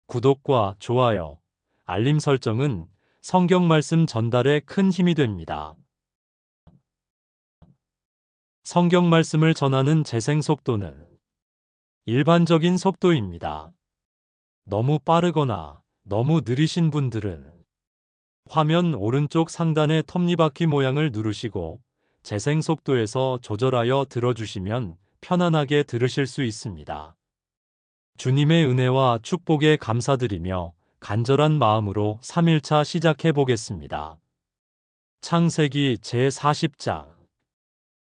구독과 좋아요, 알림 설정은 성경 말씀 전달에 큰 힘이 됩니다. 성경 말씀을 전하는 재생 속도는 일반적인 속도입니다. 너무 빠르거나 너무 느리신 분들은 화면 오른쪽 상단의 톱니바퀴 모양을 누르시고 재생 속도에서 조절하여 들어주시면 편안하게 들으실 수 있습니다. 주님의 은혜와 축복에 감사드리며 간절한 마음으로 3일차 시작해 보겠습니다. 창세기 제40장.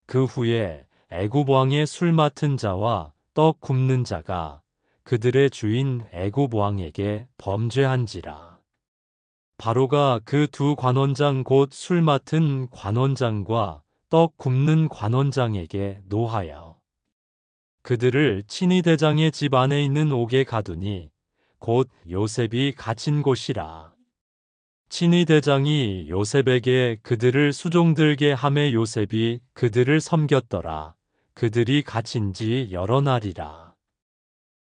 그 후에 애굽 왕의 술 맡은 자와 떡 굽는 자가 그들의 주인 애굽 왕에게 범죄한지라. 바로가 그 두 관원장 곧 술 맡은 관원장과 떡 굽는 관원장에게 노하여 그들을 친위 대장의 집 안에 있는 옥에 가두니 곧 요셉이 갇힌 곳이라. 친위 대장이 요셉에게 그들을 수종들게 하매 요셉이 그들을 섬겼더라. 그들이 갇힌 지 여러 날이라.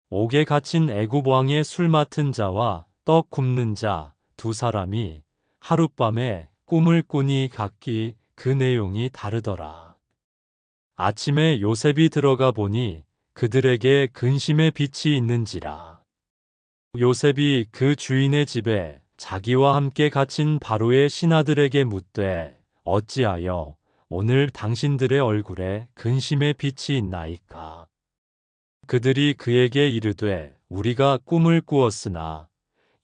옥에 갇힌 애굽 왕의 술 맡은 자와 떡 굽는 자 두 사람이 하룻밤에 꿈을 꾸니 각기 그 내용이 다르더라. 아침에 요셉이 들어가 보니 그들에게 근심의 빛이 있는지라. 요셉이 그 주인의 집에 자기와 함께 갇힌 바로의 신하들에게 묻되 어찌하여 오늘 당신들의 얼굴에 근심의 빛이 있나이까. 그들이 그에게 이르되 우리가 꿈을 꾸었으나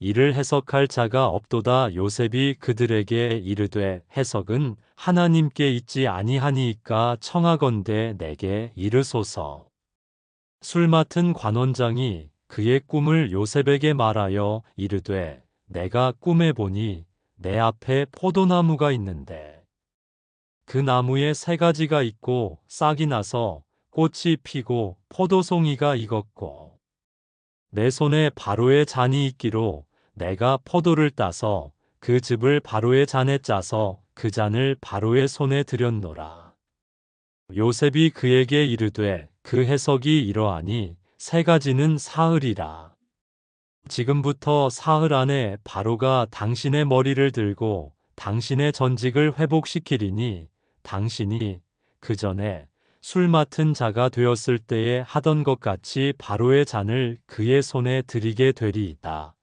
이를 해석할 자가 없도다. 요셉이 그들에게 이르되 해석은 하나님께 있지 아니하니이까 청하건대 내게 이르소서. 술 맡은 관원장이 그의 꿈을 요셉에게 말하여 이르되 내가 꿈에 보니 내 앞에 포도나무가 있는데 그 나무에 세 가지가 있고 싹이 나서 꽃이 피고 포도송이가 익었고 내 손에 바로의 잔이 있기로 내가 포도를 따서 그 즙을 바로의 잔에 짜서 그 잔을 바로의 손에 들였노라. 요셉이 그에게 이르되 그 해석이 이러하니 세 가지는 사흘이라. 지금부터 사흘 안에 바로가 당신의 머리를 들고 당신의 전직을 회복시키리니 당신이 그 전에 술 맡은 자가 되었을 때에 하던 것 같이 바로의 잔을 그의 손에 드리게 되리이다.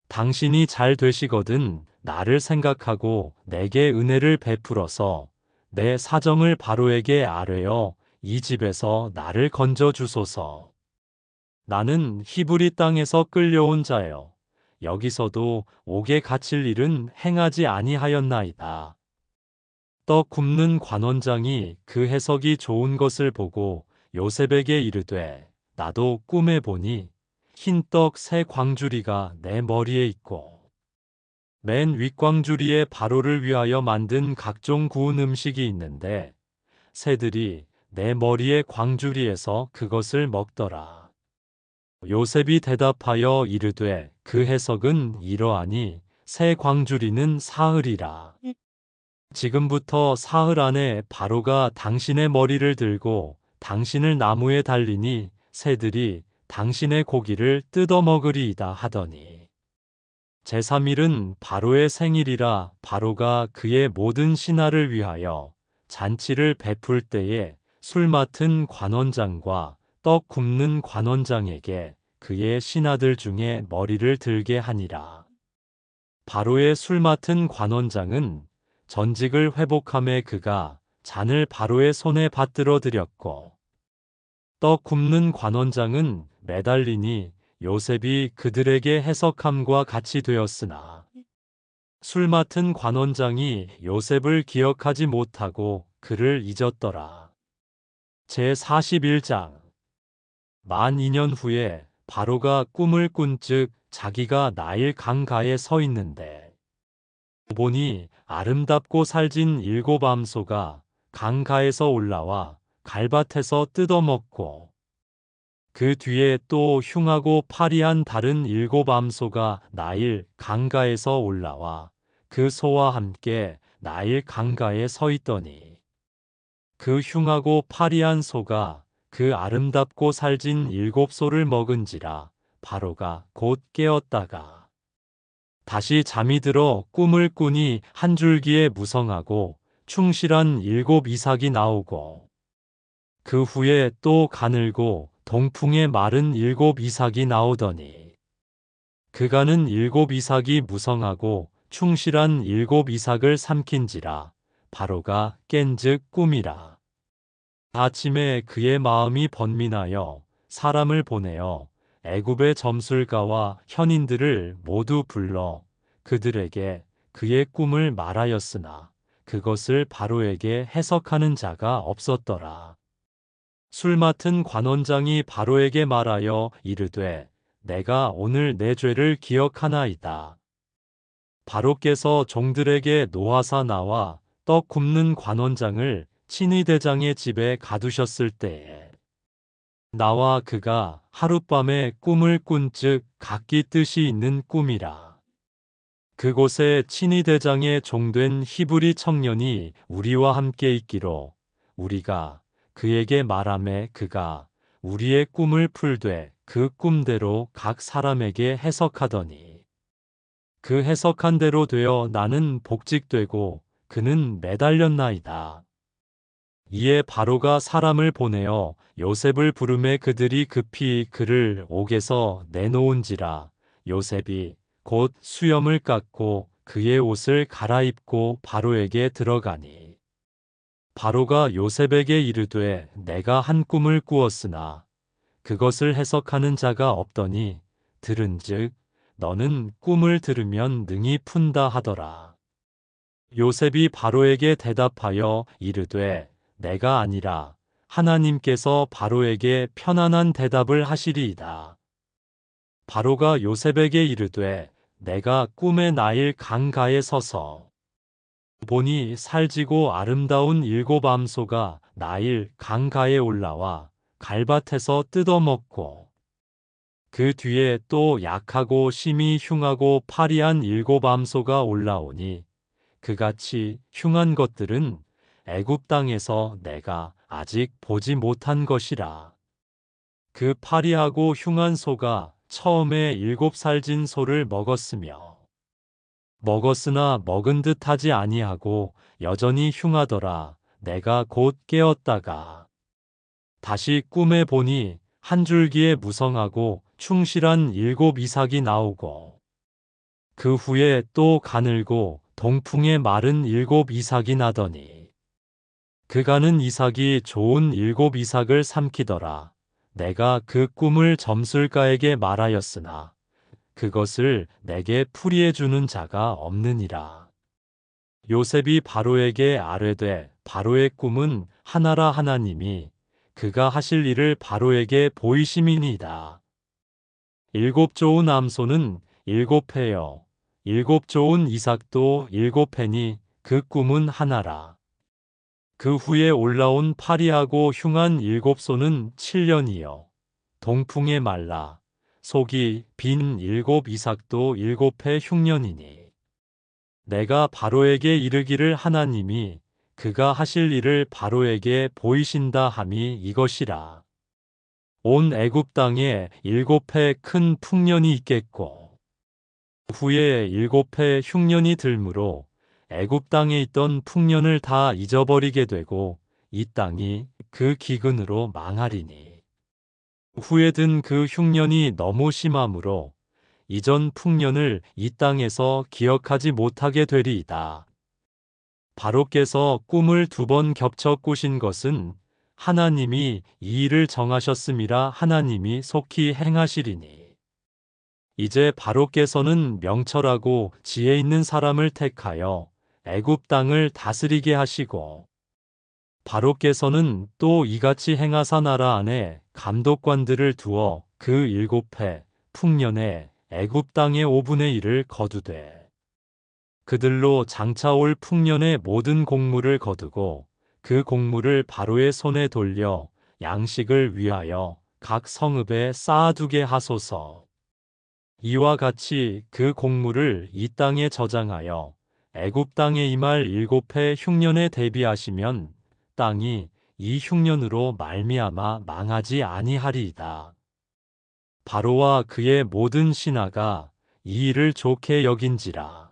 당신이 잘 되시거든 나를 생각하고 내게 은혜를 베풀어서 내 사정을 바로에게 아뢰어 이 집에서 나를 건져 주소서. 나는 히브리 땅에서 끌려온 자여 여기서도 옥에 갇힐 일은 행하지 아니하였나이다. 떡 굽는 관원장이 그 해석이 좋은 것을 보고 요셉에게 이르되 나도 꿈에 보니 흰떡 세 광주리가 내 머리에 있고 맨 윗광주리에 바로를 위하여 만든 각종 구운 음식이 있는데 새들이 내 머리의 광주리에서 그것을 먹더라. 요셉이 대답하여 이르되 그 해석은 이러하니 새 광주리는 사흘이라. 지금부터 사흘 안에 바로가 당신의 머리를 들고 당신을 나무에 달리니 새들이 당신의 고기를 뜯어 먹으리이다 하더니 제3일은 바로의 생일이라 바로가 그의 모든 신하를 위하여 잔치를 베풀 때에 술 맡은 관원장과 떡 굽는 관원장에게 그의 신하들 중에 머리를 들게 하니라. 바로의 술 맡은 관원장은 전직을 회복함에 그가 잔을 바로의 손에 받들어 드렸고 떡 굽는 관원장은 매달리니 요셉이 그들에게 해석함과 같이 되었으나 술 맡은 관원장이 요셉을 기억하지 못하고 그를 잊었더라. 제41장. 만 2년 후에 바로가 꿈을 꾼즉 자기가 나일 강가에 서 있는데 보니 아름답고 살진 7 암소가 강가에서 올라와 갈밭에서 뜯어먹고 그 뒤에 또 흉하고 파리한 다른 7 암소가 나일 강가에서 올라와 그 소와 함께 나일 강가에 서 있더니 그 흉하고 파리한 소가 그 아름답고 살진 7 소를 먹은지라 바로가 곧 깨었다가 다시 잠이 들어 꿈을 꾸니 한 줄기에 무성하고 충실한 7이삭이 나오고 그 후에 또 가늘고 동풍에 마른 7이삭이 나오더니 그가는 7이삭이 무성하고 충실한 7이삭을 삼킨지라 바로가 깬즉 꿈이라. 아침에 그의 마음이 번민하여 사람을 보내어 애굽의 점술가와 현인들을 모두 불러 그들에게 그의 꿈을 말하였으나 그것을 바로에게 해석하는 자가 없었더라. 술 맡은 관원장이 바로에게 말하여 이르되 내가 오늘 내 죄를 기억하나이다. 바로께서 종들에게 노하사 나와 떡 굽는 관원장을 친위대장의 집에 가두셨을 때에 나와 그가 하룻밤에 꿈을 꾼즉 각기 뜻이 있는 꿈이라. 그곳에 친위대장의 종된 히브리 청년이 우리와 함께 있기로 우리가 그에게 말하매 그가 우리의 꿈을 풀되 그 꿈대로 각 사람에게 해석하더니 그 해석한 대로 되어 나는 복직되고 그는 매달렸나이다. 이에 바로가 사람을 보내어 요셉을 부르매 그들이 급히 그를 옥에서 내놓은지라. 요셉이 곧 수염을 깎고 그의 옷을 갈아입고 바로에게 들어가니 바로가 요셉에게 이르되 내가 한 꿈을 꾸었으나 그것을 해석하는 자가 없더니 들은즉 너는 꿈을 들으면 능히 푼다 하더라. 요셉이 바로에게 대답하여 이르되 내가 아니라 하나님께서 바로에게 편안한 대답을 하시리이다. 바로가 요셉에게 이르되 내가 꿈에 나일 강가에 서서 보니 살지고 아름다운 7암소가 나일 강가에 올라와 갈밭에서 뜯어먹고 그 뒤에 또 약하고 심히 흉하고 파리한 7암소가 올라오니 그같이 흉한 것들은 애굽 땅에서 내가 아직 보지 못한 것이라. 그 파리하고 흉한 소가 처음에 7살진 소를 먹었으나 먹은 듯 하지 아니하고 여전히 흉하더라. 내가 곧 깨었다가 다시 꿈에 보니 한 줄기에 무성하고 충실한 7이삭이 나오고 그 후에 또 가늘고 동풍에 마른 7이삭이 나더니 그가는 이삭이 좋은 7이삭을 삼키더라. 내가 그 꿈을 점술가에게 말하였으나 그것을 내게 풀이해 주는 자가 없느니라. 요셉이 바로에게 아뢰되 바로의 꿈은 하나라 하나님이 그가 하실 일을 바로에게 보이심이니이다. 7 좋은 암소는 7회여 7 좋은 이삭도 7회니 그 꿈은 하나라. 그 후에 올라온 파리하고 흉한 7소는 7년이요 동풍에 말라 속이 빈 7이삭도 7회 흉년이니 내가 바로에게 이르기를 하나님이 그가 하실 일을 바로에게 보이신다 함이 이것이라. 온 애굽 땅에 7회 큰 풍년이 있겠고 후에 7회 흉년이 들므로 애굽 땅에 있던 풍년을 다 잊어버리게 되고 이 땅이 그 기근으로 망하리니 후에 든 그 흉년이 너무 심하므로 이전 풍년을 이 땅에서 기억하지 못하게 되리이다. 바로께서 꿈을 2번 겹쳐 꾸신 것은 하나님이 이 일을 정하셨음이라 하나님이 속히 행하시리니 이제 바로께서는 명철하고 지혜 있는 사람을 택하여 애굽 땅을 다스리게 하시고 바로께서는 또 이같이 행하사 나라 안에 감독관들을 두어 그 7회 풍년에 애굽 땅의 5분의 1을 거두되 그들로 장차 올 풍년의 모든 곡물을 거두고 그 곡물을 바로의 손에 돌려 양식을 위하여 각 성읍에 쌓아두게 하소서. 이와 같이 그 곡물을 이 땅에 저장하여 애굽 땅에 임할 7회 흉년에 대비하시면 땅이 이 흉년으로 말미암아 망하지 아니하리이다. 바로와 그의 모든 신하가 이 일을 좋게 여긴지라.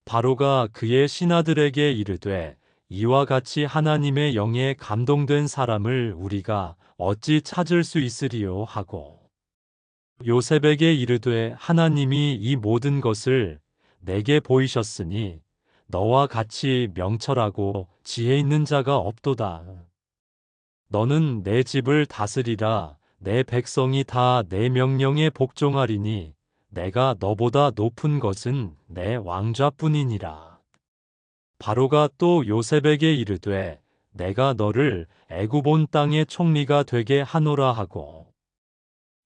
바로가 그의 신하들에게 이르되 이와 같이 하나님의 영에 감동된 사람을 우리가 어찌 찾을 수 있으리요 하고 요셉에게 이르되 하나님이 이 모든 것을 내게 보이셨으니 너와 같이 명철하고 지혜 있는 자가 없도다. 너는 내 집을 다스리라. 내 백성이 다 내 명령에 복종하리니 내가 너보다 높은 것은 내 왕좌뿐이니라. 바로가 또 요셉에게 이르되 내가 너를 애굽 온 땅의 총리가 되게 하노라 하고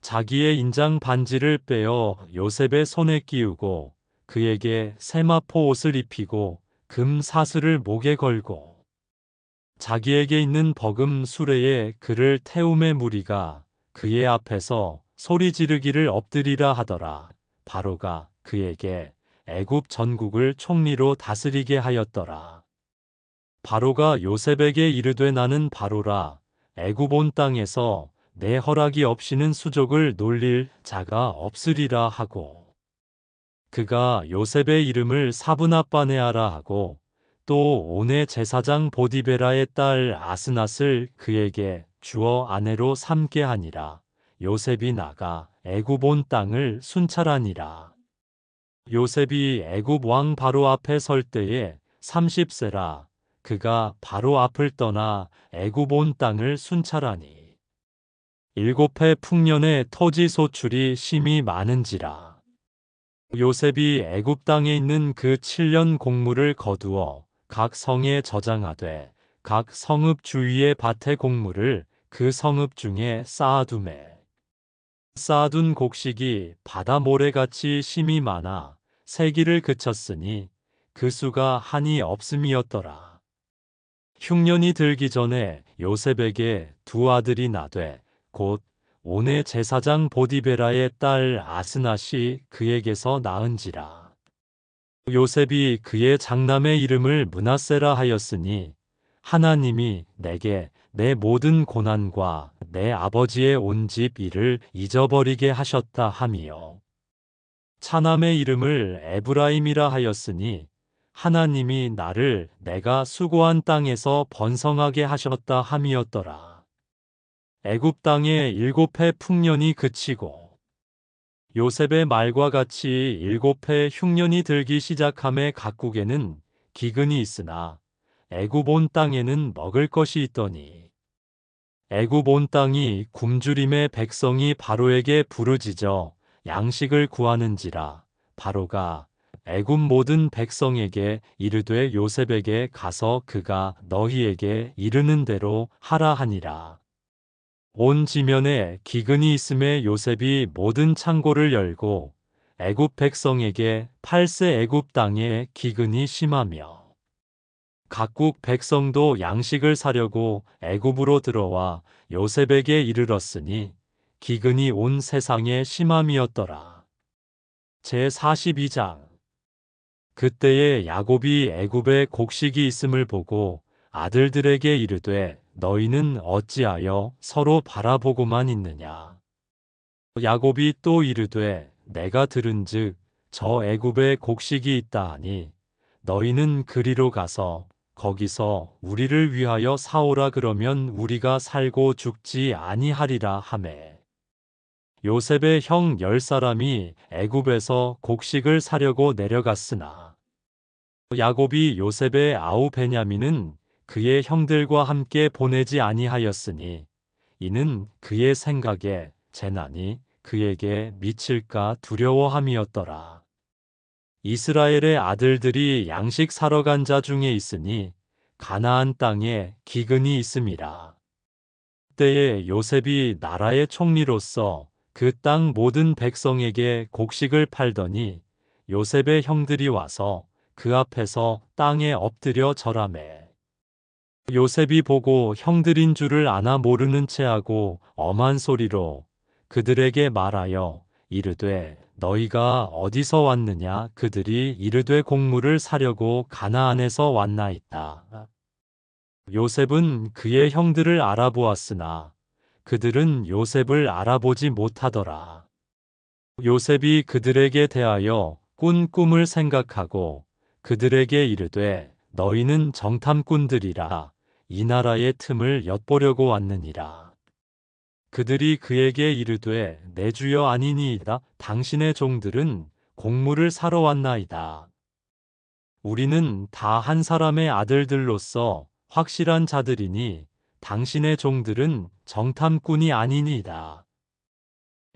자기의 인장 반지를 빼어 요셉의 손에 끼우고 그에게 세마포 옷을 입히고 금 사슬을 목에 걸고 자기에게 있는 버금 수레에 그를 태움의 무리가 그의 앞에서 소리 지르기를 엎드리라 하더라. 바로가 그에게 애굽 전국을 총리로 다스리게 하였더라. 바로가 요셉에게 이르되 나는 바로라. 애굽 온 땅에서 내 허락이 없이는 수족을 놀릴 자가 없으리라 하고 그가 요셉의 이름을 사브낫바네아라 하고 또 온의 제사장 보디베라의 딸 아스낫을 그에게 주어 아내로 삼게 하니라. 요셉이 나가 애굽 온 땅을 순찰하니라. 요셉이 애굽 왕 바로 앞에 설 때에 30세라. 그가 바로 앞을 떠나 애굽 온 땅을 순찰하니 7해 풍년에 토지 소출이 심히 많은지라. 요셉이 애굽 땅에 있는 그 7년 곡물을 거두어 각 성에 저장하되 각 성읍 주위의 밭의 곡물을 그 성읍 중에 쌓아두매 쌓아둔 곡식이 바다 모래같이 심이 많아 세기를 그쳤으니 그 수가 한이 없음이었더라. 흉년이 들기 전에 요셉에게 두 아들이 나되 곧 온의 제사장 보디베라의 딸 아스낫이 그에게서 낳은지라. 요셉이 그의 장남의 이름을 므낫세라 하였으니 하나님이 내게 내 모든 고난과 내 아버지의 온 집 일을 잊어버리게 하셨다 함이요. 차남의 이름을 에브라임이라 하였으니 하나님이 나를 내가 수고한 땅에서 번성하게 하셨다 함이었더라. 애굽 땅에 7해 풍년이 그치고 요셉의 말과 같이 7해 흉년이 들기 시작함에 각국에는 기근이 있으나 애굽 온 땅에는 먹을 것이 있더니 애굽 온 땅이 굶주림에 백성이 바로에게 부르짖어 양식을 구하는지라. 바로가 애굽 모든 백성에게 이르되 요셉에게 가서 그가 너희에게 이르는 대로 하라 하니라. 온 지면에 기근이 있음에 요셉이 모든 창고를 열고 애굽 백성에게 8세 애굽 땅에 기근이 심하며 각국 백성도 양식을 사려고 애굽으로 들어와 요셉에게 이르렀으니 기근이 온 세상에 심함이었더라. 제42장 그때에 야곱이 애굽에 곡식이 있음을 보고 아들들에게 이르되 너희는 어찌하여 서로 바라보고만 있느냐. 야곱이 또 이르되 내가 들은즉 저 애굽에 곡식이 있다 하니 너희는 그리로 가서 거기서 우리를 위하여 사오라 그러면 우리가 살고 죽지 아니하리라 하매 요셉의 형 10사람이 애굽에서 곡식을 사려고 내려갔으나 야곱이 요셉의 아우 베냐민은 그의 형들과 함께 보내지 아니하였으니 이는 그의 생각에 재난이 그에게 미칠까 두려워함이었더라. 이스라엘의 아들들이 양식 사러 간 자 중에 있으니 가나안 땅에 기근이 있음이라. 그때에 요셉이 나라의 총리로서 그 땅 모든 백성에게 곡식을 팔더니 요셉의 형들이 와서 그 앞에서 땅에 엎드려 절하매 요셉이 보고 형들인 줄을 아나 모르는 체하고 엄한 소리로 그들에게 말하여 이르되 너희가 어디서 왔느냐. 그들이 이르되 곡물을 사려고 가나안에서 왔나이다. 요셉은 그의 형들을 알아보았으나 그들은 요셉을 알아보지 못하더라. 요셉이 그들에게 대하여 꾼 꿈을 생각하고 그들에게 이르되 너희는 정탐꾼들이라 이 나라의 틈을 엿보려고 왔느니라. 그들이 그에게 이르되 내 주여 아니니이다. 당신의 종들은 곡물을 사러 왔나이다. 우리는 다 한 사람의 아들들로서 확실한 자들이니 당신의 종들은 정탐꾼이 아니니이다.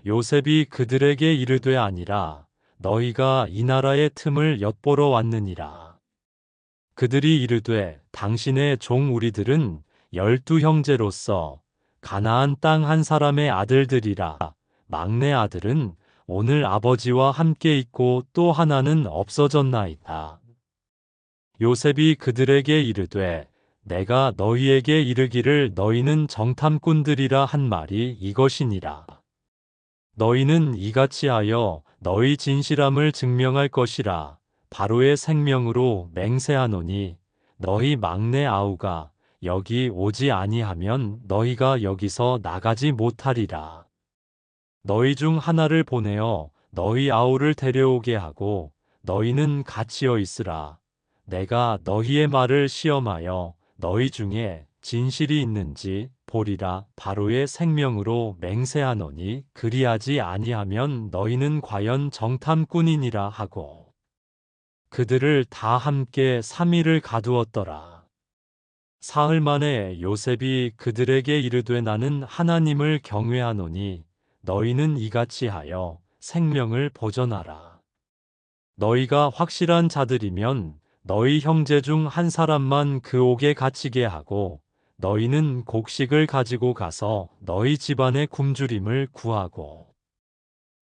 요셉이 그들에게 이르되 아니라 너희가 이 나라의 틈을 엿보러 왔느니라. 그들이 이르되 당신의 종 우리들은 12 형제로서 가나안 땅 한 사람의 아들들이라. 막내 아들은 오늘 아버지와 함께 있고 또 하나는 없어졌나이다. 요셉이 그들에게 이르되 내가 너희에게 이르기를 너희는 정탐꾼들이라 한 말이 이것이니라. 너희는 이같이 하여 너희 진실함을 증명할 것이라. 바로의 생명으로 맹세하노니 너희 막내 아우가 여기 오지 아니하면 너희가 여기서 나가지 못하리라. 너희 중 하나를 보내어 너희 아우를 데려오게 하고 너희는 갇히어 있으라. 내가 너희의 말을 시험하여 너희 중에 진실이 있는지 보리라. 바로의 생명으로 맹세하노니 그리하지 아니하면 너희는 과연 정탐꾼이니라 하고 그들을 다 함께 3일을 가두었더라. 사흘 만에 요셉이 그들에게 이르되 나는 하나님을 경외하노니 너희는 이같이 하여 생명을 보전하라. 너희가 확실한 자들이면 너희 형제 중 한 사람만 그 옥에 갇히게 하고 너희는 곡식을 가지고 가서 너희 집안의 굶주림을 구하고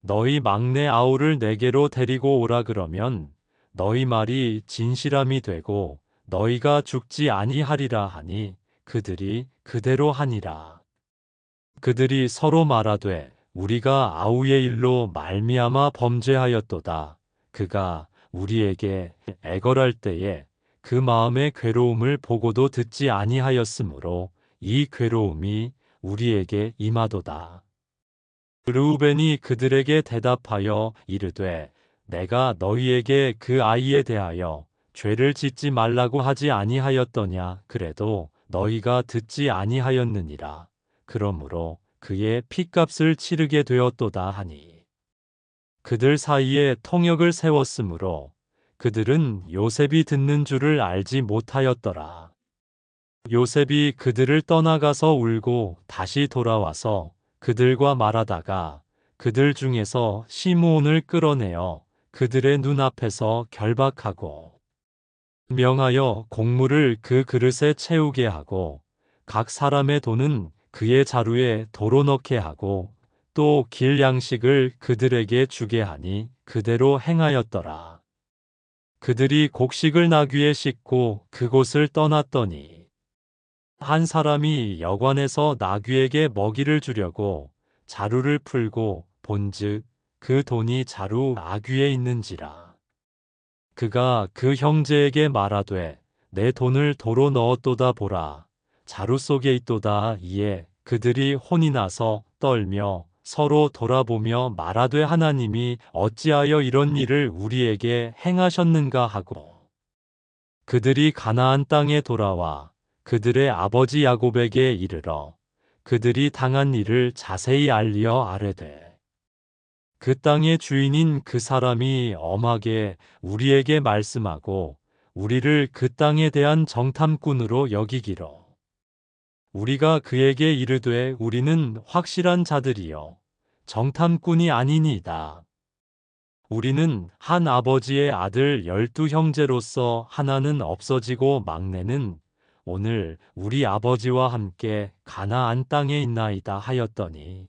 너희 막내 아우를 내게로 데리고 오라 그러면 너희 말이 진실함이 되고 너희가 죽지 아니하리라 하니 그들이 그대로 하니라. 그들이 서로 말하되 우리가 아우의 일로 말미암아 범죄하였도다. 그가 우리에게 애걸할 때에 그 마음의 괴로움을 보고도 듣지 아니하였으므로 이 괴로움이 우리에게 임하도다. 르우벤이 그들에게 대답하여 이르되 내가 너희에게 그 아이에 대하여 죄를 짓지 말라고 하지 아니하였더냐. 그래도 너희가 듣지 아니하였느니라. 그러므로 그의 핏값을 치르게 되었도다 하니 그들 사이에 통역을 세웠으므로 그들은 요셉이 듣는 줄을 알지 못하였더라. 요셉이 그들을 떠나가서 울고 다시 돌아와서 그들과 말하다가 그들 중에서 시므온을 끌어내어 그들의 눈앞에서 결박하고 명하여 곡물을 그 그릇에 채우게 하고 각 사람의 돈은 그의 자루에 도로 넣게 하고 또 길 양식을 그들에게 주게 하니 그대로 행하였더라. 그들이 곡식을 나귀에 싣고 그곳을 떠났더니 한 사람이 여관에서 나귀에게 먹이를 주려고 자루를 풀고 본즉 그 돈이 자루 나귀에 있는지라. 그가 그 형제에게 말하되 내 돈을 도로 넣었도다 보라. 자루 속에 있도다. 이에 그들이 혼이 나서 떨며 서로 돌아보며 말하되 하나님이 어찌하여 이런 일을 우리에게 행하셨는가 하고 그들이 가나안 땅에 돌아와 그들의 아버지 야곱에게 이르러 그들이 당한 일을 자세히 알리어 아뢰되 그 땅의 주인인 그 사람이 엄하게 우리에게 말씀하고 우리를 그 땅에 대한 정탐꾼으로 여기기로 우리가 그에게 이르되 우리는 확실한 자들이요 정탐꾼이 아니니이다. 우리는 한 아버지의 아들 12 형제로서 하나는 없어지고 막내는 오늘 우리 아버지와 함께 가나안 땅에 있나이다 하였더니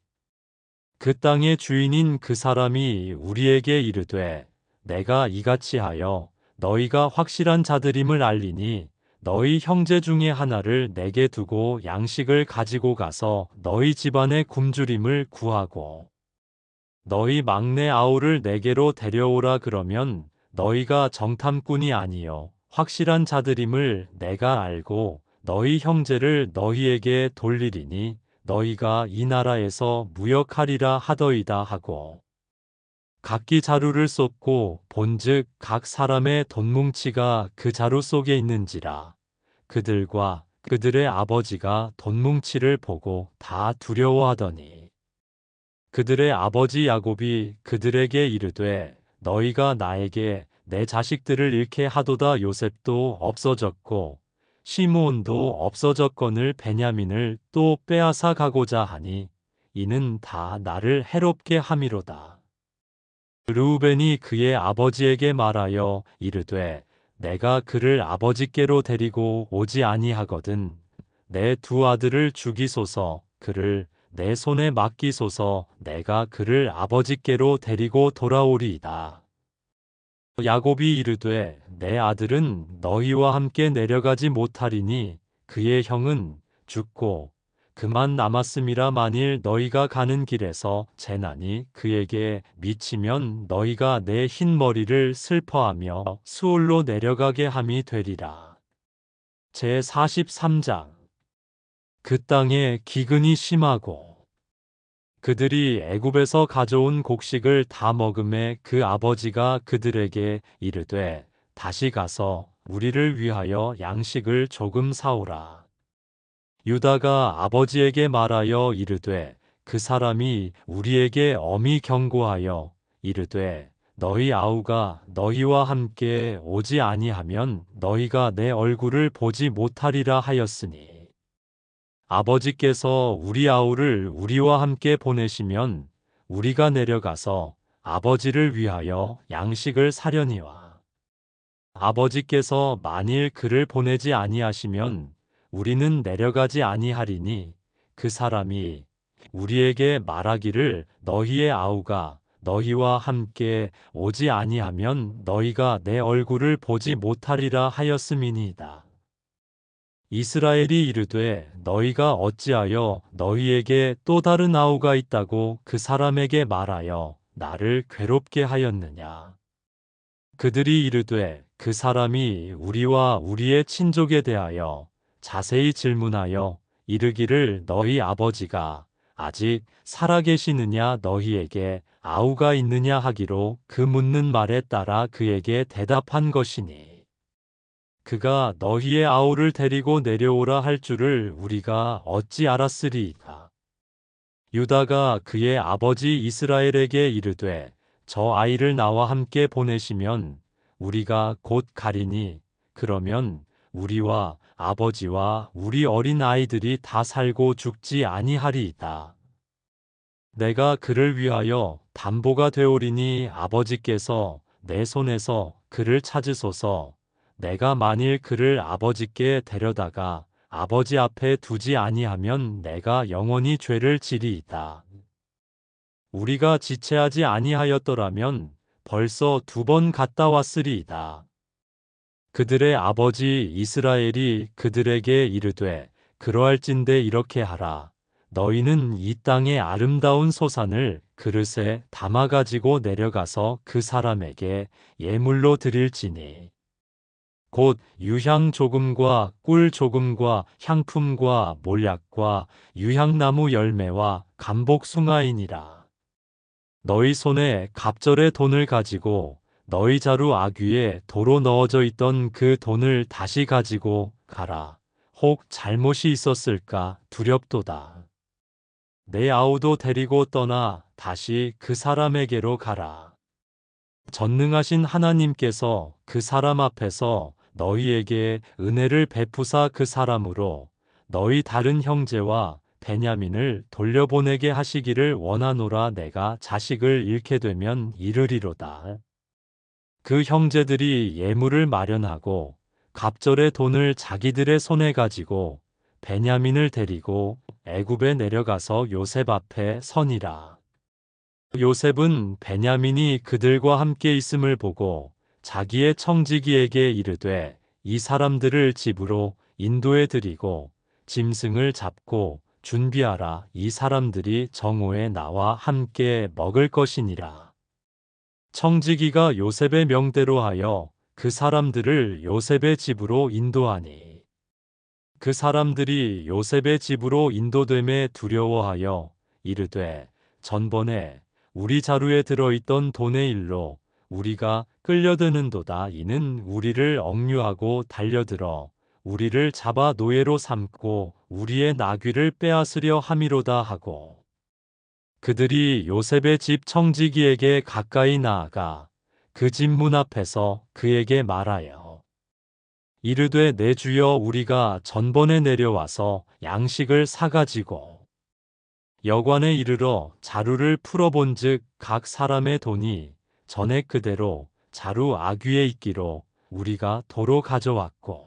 그 땅의 주인인 그 사람이 우리에게 이르되 내가 이같이 하여 너희가 확실한 자들임을 알리니 너희 형제 중에 하나를 내게 두고 양식을 가지고 가서 너희 집안의 굶주림을 구하고 너희 막내 아우를 내게로 데려오라 그러면 너희가 정탐꾼이 아니요 확실한 자들임을 내가 알고 너희 형제를 너희에게 돌리리니 너희가 이 나라에서 무역하리라 하더이다 하고 각기 자루를 쏟고 본즉 각 사람의 돈뭉치가 그 자루 속에 있는지라 그들과 그들의 아버지가 돈뭉치를 보고 다 두려워하더니 그들의 아버지 야곱이 그들에게 이르되 너희가 나에게 내 자식들을 잃게 하도다. 요셉도 없어졌고 시므온도 없어졌거늘 베냐민을 또 빼앗아 가고자 하니 이는 다 나를 해롭게 함이로다. 르우벤이 그의 아버지에게 말하여 이르되 내가 그를 아버지께로 데리고 오지 아니하거든 내 두 아들을 죽이소서 그를 내 손에 맡기소서 내가 그를 아버지께로 데리고 돌아오리이다. 야곱이 이르되 내 아들은 너희와 함께 내려가지 못하리니 그의 형은 죽고 그만 남았음이라. 만일 너희가 가는 길에서 재난이 그에게 미치면 너희가 내 흰 머리를 슬퍼하며 수올로 내려가게 함이 되리라. 제 43장. 그 땅에 기근이 심하고 그들이 애굽에서 가져온 곡식을 다 먹음에 그 아버지가 그들에게 이르되 다시 가서 우리를 위하여 양식을 조금 사오라. 유다가 아버지에게 말하여 이르되 그 사람이 우리에게 엄히 경고하여 이르되 너희 아우가 너희와 함께 오지 아니하면 너희가 내 얼굴을 보지 못하리라 하였으니 아버지께서 우리 아우를 우리와 함께 보내시면 우리가 내려가서 아버지를 위하여 양식을 사려니와 아버지께서 만일 그를 보내지 아니하시면 우리는 내려가지 아니하리니 그 사람이 우리에게 말하기를 너희의 아우가 너희와 함께 오지 아니하면 너희가 내 얼굴을 보지 못하리라 하였음이니이다. 이스라엘이 이르되 너희가 어찌하여 너희에게 또 다른 아우가 있다고 그 사람에게 말하여 나를 괴롭게 하였느냐. 그들이 이르되 그 사람이 우리와 우리의 친족에 대하여 자세히 질문하여 이르기를 너희 아버지가 아직 살아계시느냐 너희에게 아우가 있느냐 하기로 그 묻는 말에 따라 그에게 대답한 것이니 그가 너희의 아우를 데리고 내려오라 할 줄을 우리가 어찌 알았으리이까. 유다가 그의 아버지 이스라엘에게 이르되 저 아이를 나와 함께 보내시면 우리가 곧 가리니 그러면 우리와 아버지와 우리 어린 아이들이 다 살고 죽지 아니하리이다. 내가 그를 위하여 담보가 되오리니 아버지께서 내 손에서 그를 찾으소서. 내가 만일 그를 아버지께 데려다가 아버지 앞에 두지 아니하면 내가 영원히 죄를 지리이다. 우리가 지체하지 아니하였더라면 벌써 2번 갔다 왔으리이다. 그들의 아버지 이스라엘이 그들에게 이르되 그러할진대 이렇게 하라. 너희는 이 땅의 아름다운 소산을 그릇에 담아 가지고 내려가서 그 사람에게 예물로 드릴지니 곧 유향 조금과 꿀 조금과 향품과 몰약과 유향나무 열매와 감복 숭아이니라. 너희 손에 갑절의 돈을 가지고 너희 자루 아귀에 도로 넣어져 있던 그 돈을 다시 가지고 가라. 혹 잘못이 있었을까 두렵도다. 내 아우도 데리고 떠나 다시 그 사람에게로 가라. 전능하신 하나님께서 그 사람 앞에서 너희에게 은혜를 베푸사 그 사람으로 너희 다른 형제와 베냐민을 돌려보내게 하시기를 원하노라. 내가 자식을 잃게 되면 이르리로다. 그 형제들이 예물을 마련하고 갑절의 돈을 자기들의 손에 가지고 베냐민을 데리고 애굽에 내려가서 요셉 앞에 서니라. 요셉은 베냐민이 그들과 함께 있음을 보고 자기의 청지기에게 이르되 이 사람들을 집으로 인도해 드리고 짐승을 잡고 준비하라. 이 사람들이 정오에 나와 함께 먹을 것이니라. 청지기가 요셉의 명대로 하여 그 사람들을 요셉의 집으로 인도하니 그 사람들이 요셉의 집으로 인도됨에 두려워하여 이르되 전번에 우리 자루에 들어있던 돈의 일로 우리가 끌려드는도다. 이는 우리를 억류하고 달려들어 우리를 잡아 노예로 삼고 우리의 나귀를 빼앗으려 함이로다 하고, 그들이 요셉의 집 청지기에게 가까이 나아가 그 집 문 앞에서 그에게 말하여 이르되 내 주여, 우리가 전번에 내려와서 양식을 사가지고 여관에 이르러 자루를 풀어본즉 각 사람의 돈이 전에 그대로 자루 아귀에 있기로 우리가 도로 가져왔고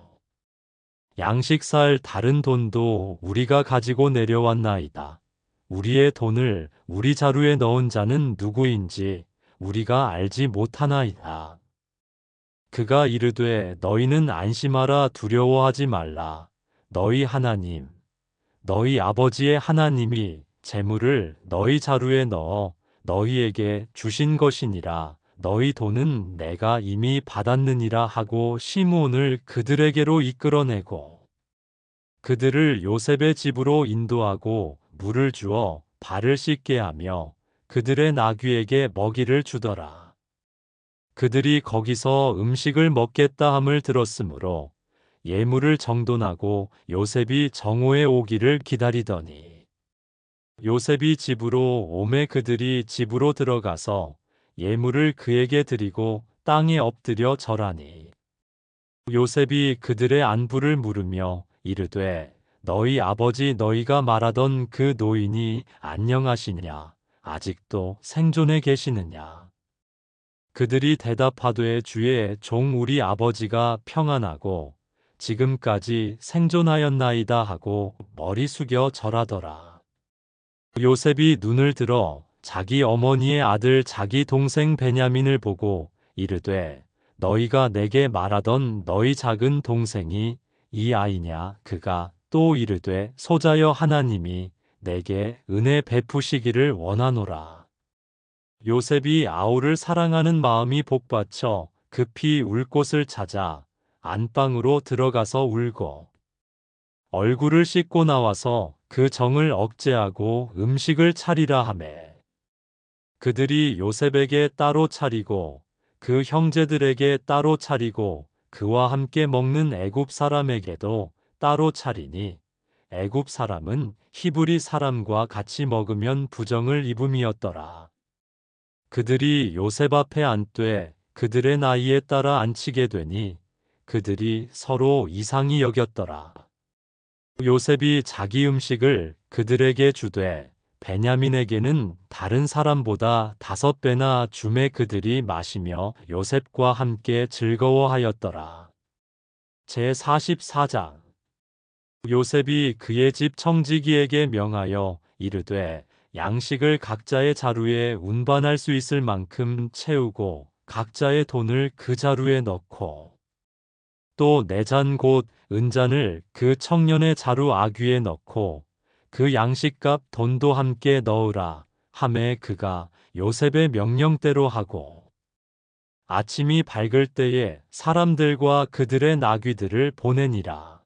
양식 살 다른 돈도 우리가 가지고 내려왔나이다. 우리의 돈을 우리 자루에 넣은 자는 누구인지 우리가 알지 못하나이다. 그가 이르되 너희는 안심하라, 두려워하지 말라. 너희 하나님, 너희 아버지의 하나님이 재물을 너희 자루에 넣어 너희에게 주신 것이니라. 너희 돈은 내가 이미 받았느니라 하고 시므온을 그들에게로 이끌어내고 그들을 요셉의 집으로 인도하고 물을 주어 발을 씻게 하며 그들의 나귀에게 먹이를 주더라. 그들이 거기서 음식을 먹겠다 함을 들었으므로 예물을 정돈하고 요셉이 정오에 오기를 기다리더니 요셉이 집으로 오매 그들이 집으로 들어가서 예물을 그에게 드리고 땅에 엎드려 절하니 요셉이 그들의 안부를 물으며 이르되 너희 아버지 너희가 말하던 그 노인이 안녕하시냐? 아직도 생존해 계시느냐? 그들이 대답하되 주의 종 우리 아버지가 평안하고 지금까지 생존하였나이다 하고 머리 숙여 절하더라. 요셉이 눈을 들어 자기 어머니의 아들 자기 동생 베냐민을 보고 이르되 너희가 내게 말하던 너희 작은 동생이 이 아이냐? 그가 또 이르되 소자여, 하나님이 내게 은혜 베푸시기를 원하노라. 요셉이 아우를 사랑하는 마음이 복받쳐 급히 울 곳을 찾아 안방으로 들어가서 울고 얼굴을 씻고 나와서 그 정을 억제하고 음식을 차리라 하매 그들이 요셉에게 따로 차리고 그 형제들에게 따로 차리고 그와 함께 먹는 애굽 사람에게도 따로 차리니 애굽 사람은 히브리 사람과 같이 먹으면 부정을 입음이었더라. 그들이 요셉 앞에 앉되 그들의 나이에 따라 앉히게 되니 그들이 서로 이상히 여겼더라. 요셉이 자기 음식을 그들에게 주되 베냐민에게는 다른 사람보다 5배나 주매 그들이 마시며 요셉과 함께 즐거워하였더라. 제44장. 요셉이 그의 집 청지기에게 명하여 이르되 양식을 각자의 자루에 운반할 수 있을 만큼 채우고 각자의 돈을 그 자루에 넣고 또 네 잔 곧 은잔을 그 청년의 자루 아귀에 넣고 그 양식값 돈도 함께 넣으라 하매 그가 요셉의 명령대로 하고 아침이 밝을 때에 사람들과 그들의 나귀들을 보내니라.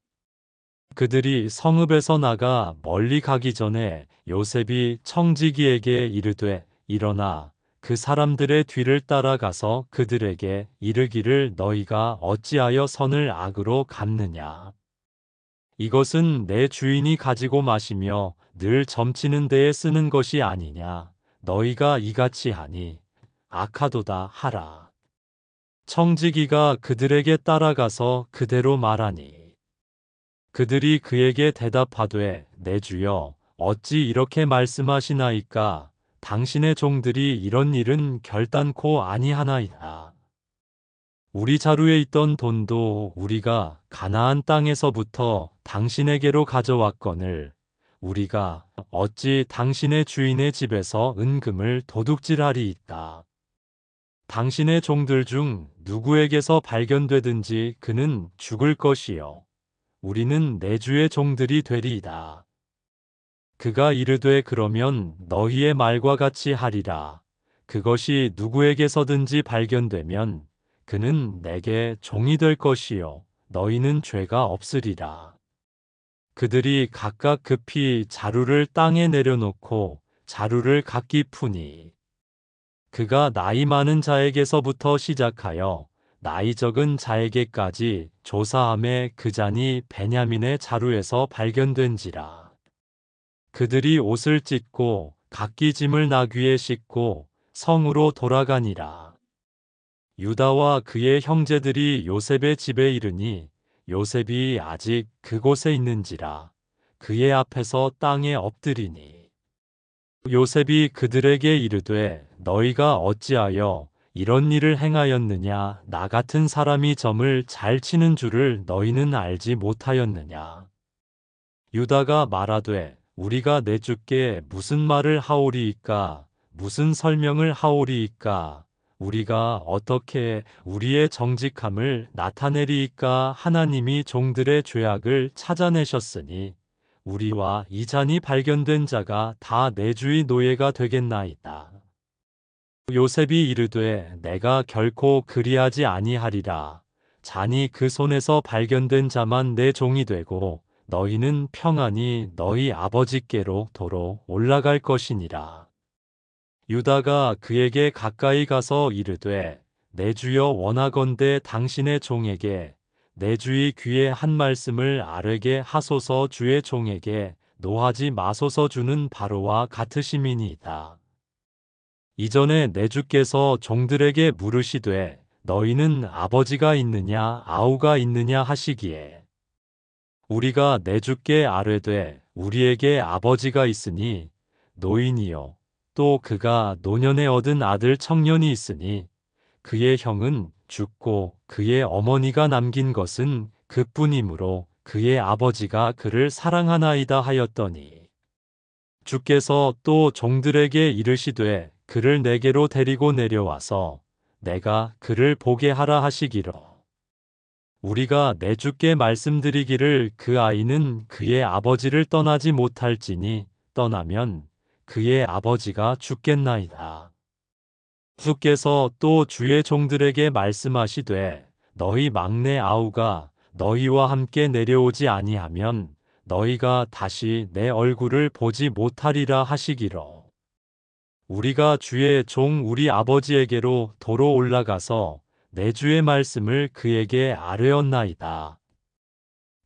그들이 성읍에서 나가 멀리 가기 전에 요셉이 청지기에게 이르되 일어나 그 사람들의 뒤를 따라가서 그들에게 이르기를 너희가 어찌하여 선을 악으로 갚느냐? 이것은 내 주인이 가지고 마시며 늘 점치는 데에 쓰는 것이 아니냐? 너희가 이같이 하니 악하도다 하라. 청지기가 그들에게 따라가서 그대로 말하니 그들이 그에게 대답하되 내 주여 어찌 이렇게 말씀하시나이까? 당신의 종들이 이런 일은 결단코 아니하나이다. 우리 자루에 있던 돈도 우리가 가나안 땅에서부터 당신에게로 가져왔거늘 우리가 어찌 당신의 주인의 집에서 은금을 도둑질하리이까? 당신의 종들 중 누구에게서 발견되든지 그는 죽을 것이요 우리는 내 주의 종들이 되리이다. 그가 이르되 그러면 너희의 말과 같이 하리라. 그것이 누구에게서든지 발견되면 그는 내게 종이 될 것이요 너희는 죄가 없으리라. 그들이 각각 급히 자루를 땅에 내려놓고 자루를 각기 푸니 그가 나이 많은 자에게서부터 시작하여 나이 적은 자에게까지 조사함에 그 잔이 베냐민의 자루에서 발견된지라. 그들이 옷을 찢고 각기 짐을 나귀에 싣고 성으로 돌아가니라. 유다와 그의 형제들이 요셉의 집에 이르니 요셉이 아직 그곳에 있는지라 그의 앞에서 땅에 엎드리니 요셉이 그들에게 이르되 너희가 어찌하여 이런 일을 행하였느냐 나 같은 사람이 점을 잘 치는 줄을 너희는 알지 못하였느냐. 유다가 말하되 우리가 내 주께 무슨 말을 하오리이까 무슨 설명을 하오리이까 우리가 어떻게 우리의 정직함을 나타내리이까 하나님이 종들의 죄악을 찾아내셨으니 우리와 이 잔이 발견된 자가 다 내 주의 노예가 되겠나이다. 요셉이 이르되 내가 결코 그리하지 아니하리라. 잔이 그 손에서 발견된 자만 내 종이 되고 너희는 평안히 너희 아버지께로 도로 올라갈 것이니라. 유다가 그에게 가까이 가서 이르되 내 주여 원하건대 당신의 종에게 내 주의 귀에 한 말씀을 아뢰게 하소서. 주의 종에게 노하지 마소서. 주는 바로와 같으심이니이다. 이전에 내 주께서 종들에게 물으시되 너희는 아버지가 있느냐 아우가 있느냐 하시기에 우리가 내 주께 아뢰되 우리에게 아버지가 있으니 노인이요 또 그가 노년에 얻은 아들 청년이 있으니 그의 형은 죽고 그의 어머니가 남긴 것은 그뿐이므로 그의 아버지가 그를 사랑하나이다 하였더니 주께서 또 종들에게 이르시되 그를 내게로 데리고 내려와서 내가 그를 보게 하라 하시기로 우리가 내 주께 말씀드리기를 그 아이는 그의 아버지를 떠나지 못할지니 떠나면 그의 아버지가 죽겠나이다. 주께서 또 주의 종들에게 말씀하시되 너희 막내 아우가 너희와 함께 내려오지 아니하면 너희가 다시 내 얼굴을 보지 못하리라 하시기로 우리가 주의 종 우리 아버지에게로 도로 올라가서 내 주의 말씀을 그에게 아뢰었나이다.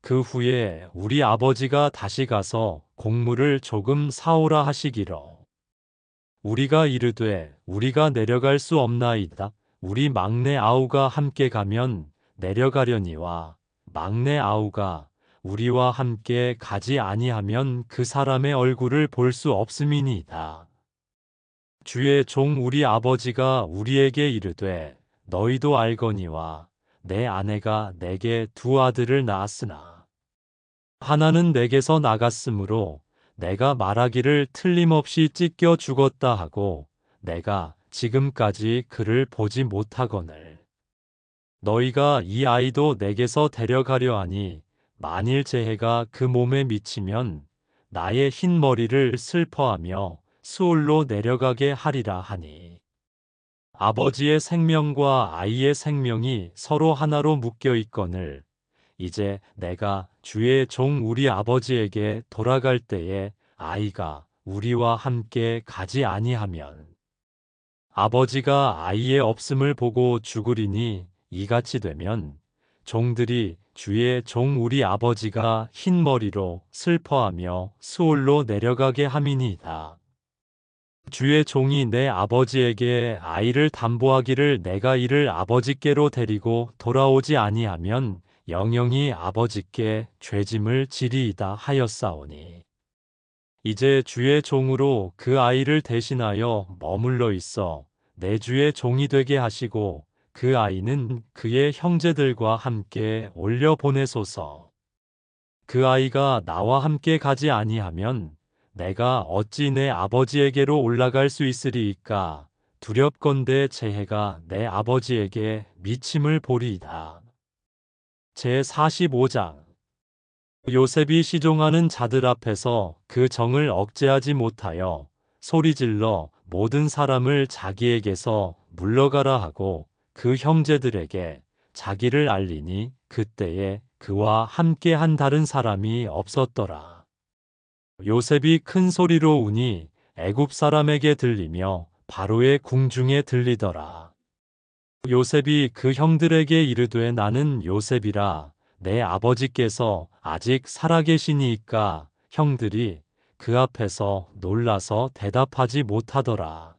그 후에 우리 아버지가 다시 가서 곡물을 조금 사오라 하시기로 우리가 이르되 우리가 내려갈 수 없나이다. 우리 막내 아우가 함께 가면 내려가려니와 막내 아우가 우리와 함께 가지 아니하면 그 사람의 얼굴을 볼 수 없음이니이다. 주의 종 우리 아버지가 우리에게 이르되 너희도 알거니와 내 아내가 내게 두 아들을 낳았으나 하나는 내게서 나갔으므로 내가 말하기를 틀림없이 찢겨 죽었다 하고 내가 지금까지 그를 보지 못하거늘 너희가 이 아이도 내게서 데려가려 하니 만일 재해가 그 몸에 미치면 나의 흰 머리를 슬퍼하며 수올로 내려가게 하리라 하니 아버지의 생명과 아이의 생명이 서로 하나로 묶여 있거늘 이제 내가 주의 종 우리 아버지에게 돌아갈 때에 아이가 우리와 함께 가지 아니하면 아버지가 아이의 없음을 보고 죽으리니 이같이 되면 종들이 주의 종 우리 아버지가 흰 머리로 슬퍼하며 수올로 내려가게 함이니이다. 주의 종이 내 아버지에게 아이를 담보하기를 내가 이를 아버지께로 데리고 돌아오지 아니하면 영영이 아버지께 죄짐을 지리이다 하였사오니 이제 주의 종으로 그 아이를 대신하여 머물러 있어 내 주의 종이 되게 하시고 그 아이는 그의 형제들과 함께 올려 보내소서. 그 아이가 나와 함께 가지 아니하면 내가 어찌 내 아버지에게로 올라갈 수 있으리이까. 두렵건대 재해가 내 아버지에게 미침을 보리이다. 제45장 요셉이 시종하는 자들 앞에서 그 정을 억제하지 못하여 소리질러 모든 사람을 자기에게서 물러가라 하고 그 형제들에게 자기를 알리니 그때에 그와 함께 한 다른 사람이 없었더라. 요셉이 큰 소리로 우니 애굽 사람에게 들리며 바로의 궁중에 들리더라. 요셉이 그 형들에게 이르되 나는 요셉이라 내 아버지께서 아직 살아계시니이까 형들이 그 앞에서 놀라서 대답하지 못하더라.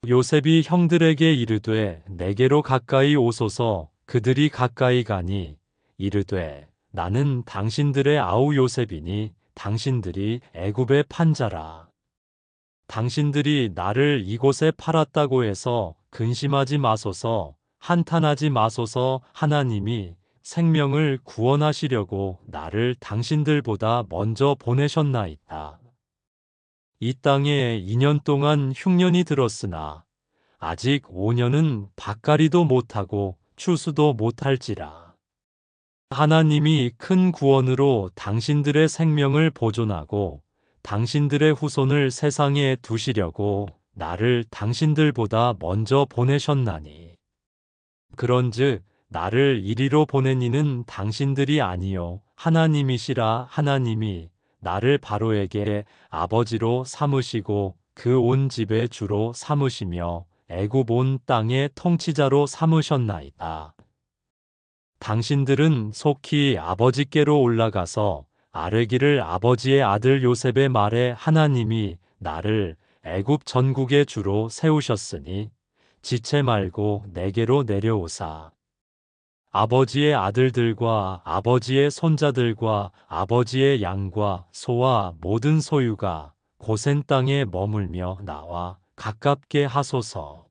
요셉이 형들에게 이르되 내게로 가까이 오소서. 그들이 가까이 가니 이르되 나는 당신들의 아우 요셉이니 당신들이 애굽의 판자라. 당신들이 나를 이곳에 팔았다고 해서 근심하지 마소서. 한탄하지 마소서. 하나님이 생명을 구원하시려고 나를 당신들보다 먼저 보내셨나이다. 이 땅에 2년 동안 흉년이 들었으나 아직 5년은 밭갈이도 못하고 추수도 못할지라. 하나님이 큰 구원으로 당신들의 생명을 보존하고 당신들의 후손을 세상에 두시려고 나를 당신들보다 먼저 보내셨나니. 그런즉 나를 이리로 보낸 이는 당신들이 아니요 하나님이시라. 하나님이 나를 바로에게 아버지로 삼으시고 그 온 집의 주로 삼으시며 애굽 온 땅의 통치자로 삼으셨나이다. 당신들은 속히 아버지께로 올라가서 아뢰기를 아버지의 아들 요셉의 말에 하나님이 나를 애굽 전국의 주로 세우셨으니 지체 말고 내게로 내려오사 아버지의 아들들과 아버지의 손자들과 아버지의 양과 소와 모든 소유가 고센 땅에 머물며 나와 가깝게 하소서.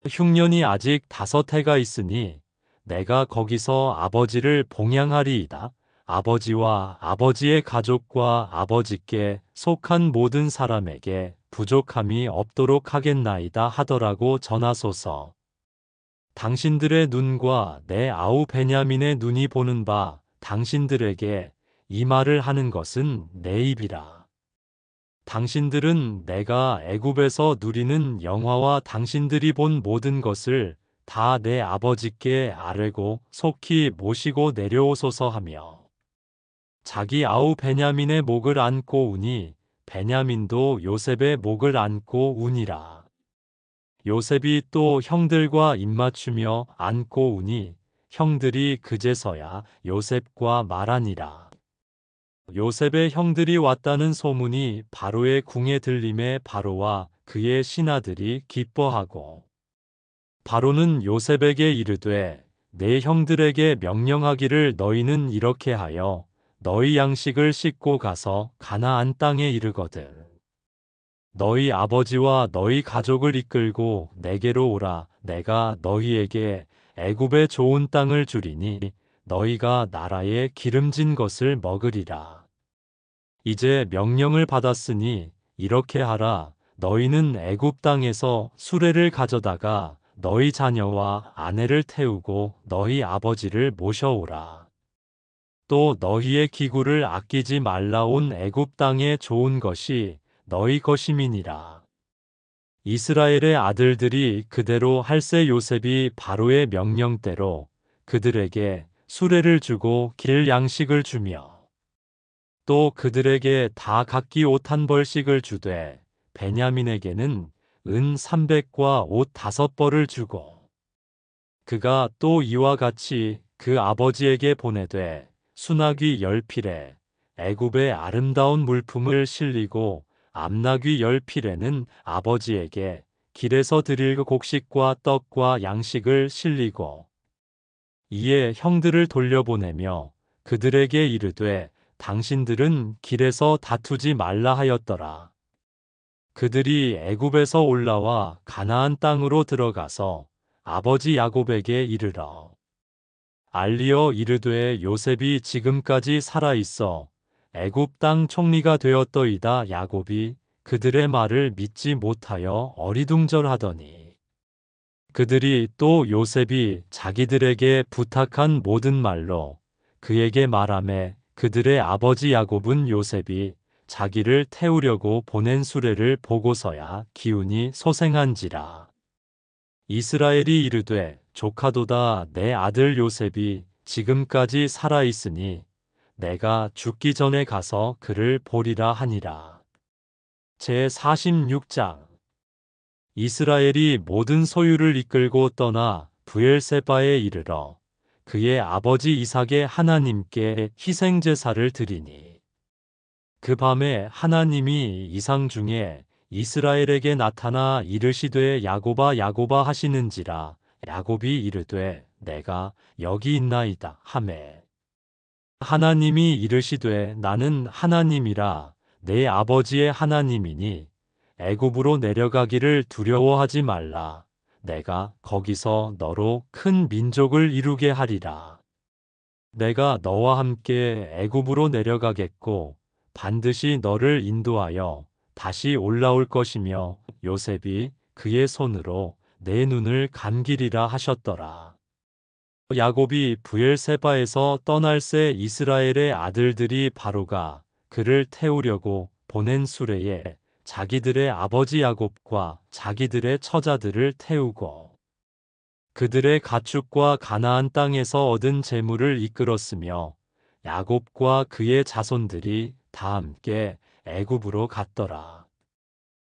흉년이 아직 5해가 있으니 내가 거기서 아버지를 봉양하리이다. 아버지와 아버지의 가족과 아버지께 속한 모든 사람에게 부족함이 없도록 하겠나이다 하더라고 전하소서. 당신들의 눈과 내 아우 베냐민의 눈이 보는 바 당신들에게 이 말을 하는 것은 내 입이라. 당신들은 내가 애굽에서 누리는 영화와 당신들이 본 모든 것을 다 내 아버지께 아뢰고 속히 모시고 내려오소서 하며 자기 아우 베냐민의 목을 안고 우니 베냐민도 요셉의 목을 안고 우니라. 요셉이 또 형들과 입맞추며 안고 우니 형들이 그제서야 요셉과 말하니라. 요셉의 형들이 왔다는 소문이 바로의 궁에 들림에 바로와 그의 신하들이 기뻐하고 바로는 요셉에게 이르되 내 형들에게 명령하기를 너희는 이렇게 하여 너희 양식을 싣고 가서 가나안 땅에 이르거든 너희 아버지와 너희 가족을 이끌고 내게로 오라. 내가 너희에게 애굽의 좋은 땅을 주리니 너희가 나라의 기름진 것을 먹으리라. 이제 명령을 받았으니 이렇게 하라. 너희는 애굽 땅에서 수레를 가져다가 너희 자녀와 아내를 태우고 너희 아버지를 모셔오라. 또 너희의 기구를 아끼지 말라. 온 애굽 땅에 좋은 것이 너희 것임이니라. 이스라엘의 아들들이 그대로 할세. 요셉이 바로의 명령대로 그들에게 수레를 주고 길 양식을 주며 또 그들에게 다 각기 옷 1벌씩을 주되 베냐민에게는 은 300과 옷 5벌을 주고 그가 또 이와 같이 그 아버지에게 보내되 수나귀 10필에 애굽의 아름다운 물품을 실리고 암나귀 10필에는 아버지에게 길에서 드릴 곡식과 떡과 양식을 실리고 이에 형들을 돌려보내며 그들에게 이르되 당신들은 길에서 다투지 말라 하였더라. 그들이 애굽에서 올라와 가나안 땅으로 들어가서 아버지 야곱에게 이르러 알리어 이르되 요셉이 지금까지 살아 있어 애굽 땅 총리가 되었더이다. 야곱이 그들의 말을 믿지 못하여 어리둥절하더니 그들이 또 요셉이 자기들에게 부탁한 모든 말로 그에게 말하매 그들의 아버지 야곱은 요셉이 자기를 태우려고 보낸 수레를 보고서야 기운이 소생한지라. 이스라엘이 이르되 조카도다. 내 아들 요셉이 지금까지 살아 있으니 내가 죽기 전에 가서 그를 보리라 하니라. 제46장 이스라엘이 모든 소유를 이끌고 떠나 브엘세바에 이르러 그의 아버지 이삭의 하나님께 희생제사를 드리니 그 밤에 하나님이 이상 중에 이스라엘에게 나타나 이르시되 야곱아 야곱아 하시는지라 야곱이 이르되 내가 여기 있나이다 하매 하나님이 이르시되 나는 하나님이라 내 아버지의 하나님이니 애굽으로 내려가기를 두려워하지 말라 내가 거기서 너로 큰 민족을 이루게 하리라 내가 너와 함께 애굽으로 내려가겠고 반드시 너를 인도하여 다시 올라올 것이며 요셉이 그의 손으로 내 눈을 감기리라 하셨더라. 야곱이 브엘세바에서 떠날 새 이스라엘의 아들들이 바로가 그를 태우려고 보낸 수레에 자기들의 아버지 야곱과 자기들의 처자들을 태우고 그들의 가축과 가나안 땅에서 얻은 재물을 이끌었으며 야곱과 그의 자손들이 다 함께 애굽으로 갔더라.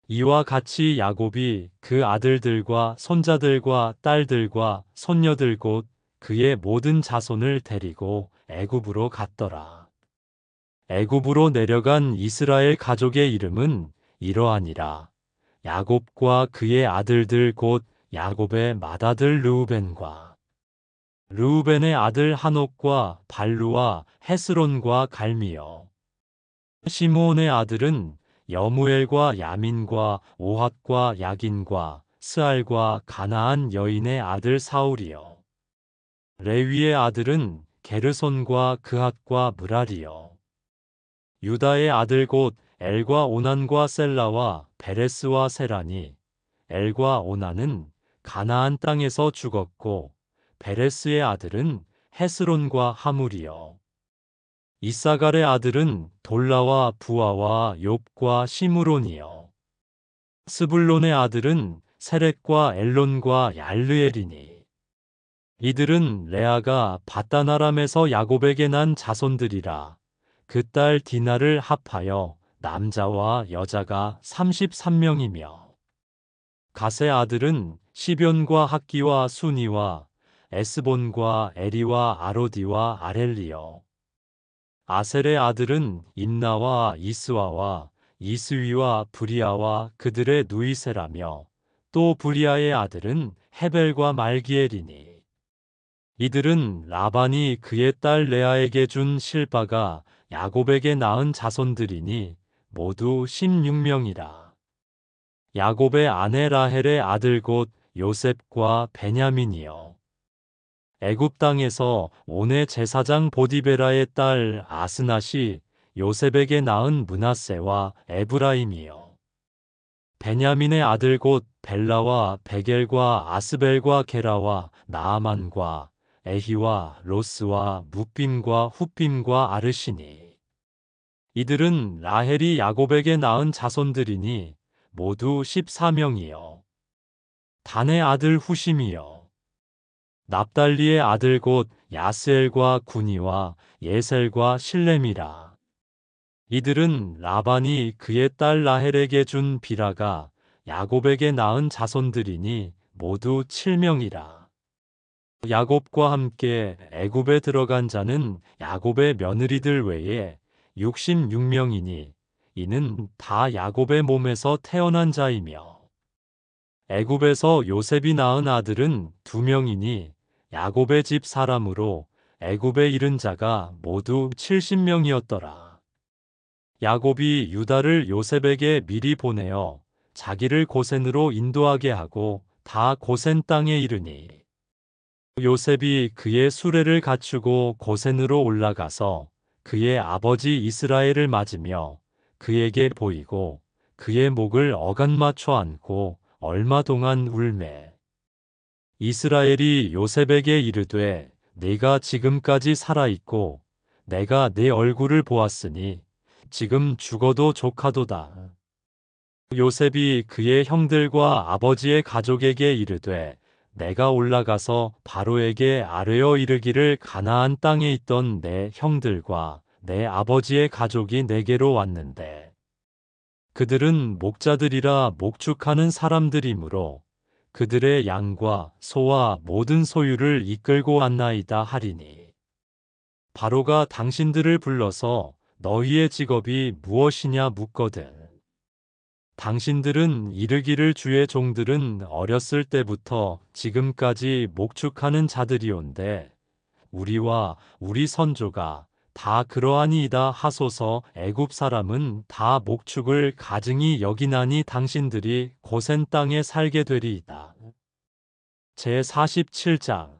이와 같이 야곱이 그 아들들과 손자들과 딸들과 손녀들 곧 그의 모든 자손을 데리고 애굽으로 갔더라. 애굽으로 내려간 이스라엘 가족의 이름은 이러하니라. 야곱과 그의 아들들 곧 야곱의 맏아들 르우벤과 르우벤의 아들 하녹과 발루와 헤스론과 갈미여 시므온의 아들은 여무엘과 야민과 오핫과 야긴과 스알과 가나안 여인의 아들 사울이여 레위의 아들은 게르손과 그핫과 므랄이여 유다의 아들 곧 엘과 오난과 셀라와 베레스와 세라니 엘과 오난은 가나안 땅에서 죽었고 베레스의 아들은 헤스론과 하물이여 이사갈의 아들은 돌라와 부아와 욥과 시므론이여 스불론의 아들은 세렛과 엘론과 얄르엘이니 이들은 레아가 밧단 아람에서 야곱에게 난 자손들이라 그 딸 디나를 합하여 남자와 여자가 33명이며 갓의 아들은 시변과 학기와 순이와 에스본과 에리와 아로디와 아렐리여 아셀의 아들은 임나와 이스와와 이스위와 브리아와 그들의 누이세라며 또 브리아의 아들은 헤벨과 말기엘이니 이들은 라반이 그의 딸 레아에게 준 실바가 야곱에게 낳은 자손들이니 모두 16명이라. 야곱의 아내 라헬의 아들 곧 요셉과 베냐민이여. 애굽 땅에서 온의 제사장 보디베라의 딸 아스낫이 요셉에게 낳은 므낫세와 에브라임이여. 베냐민의 아들 곧 벨라와 베겔과 아스벨과 게라와 나아만과 에히와 로스와 뭇빔과 훗빔과 아르시니 이들은 라헬이 야곱에게 낳은 자손들이니 모두 14명이요. 단의 아들 후심이요. 납달리의 아들 곧 야스엘과 구니와 예셀과 실렘이라. 이들은 라반이 그의 딸 라헬에게 준 비라가 야곱에게 낳은 자손들이니 모두 7명이라. 야곱과 함께 애굽에 들어간 자는 야곱의 며느리들 외에 66명이니 이는 다 야곱의 몸에서 태어난 자이며 애굽에서 요셉이 낳은 아들은 2명이니 야곱의 집 사람으로 애굽에 이른 자가 모두 70명이었더라. 야곱이 유다를 요셉에게 미리 보내어 자기를 고센으로 인도하게 하고 다 고센 땅에 이르니 요셉이 그의 수레를 갖추고 고센으로 올라가서 그의 아버지 이스라엘을 맞으며 그에게 보이고 그의 목을 어간 맞춰 안고 얼마 동안 울매 이스라엘이 요셉에게 이르되 네가 지금까지 살아있고 내가 네 얼굴을 보았으니 지금 죽어도 족하도다. 요셉이 그의 형들과 아버지의 가족에게 이르되 내가 올라가서 바로에게 아뢰어 이르기를 가나안 땅에 있던 내 형들과 내 아버지의 가족이 내게로 왔는데 그들은 목자들이라 목축하는 사람들이므로 그들의 양과 소와 모든 소유를 이끌고 왔나이다 하리니 바로가 당신들을 불러서 너희의 직업이 무엇이냐 묻거든 당신들은 이르기를 주의 종들은 어렸을 때부터 지금까지 목축하는 자들이온데 우리와 우리 선조가 다 그러하니이다 하소서 애굽 사람은 다 목축을 가증히 여기나니 당신들이 고센 땅에 살게 되리이다. 제47장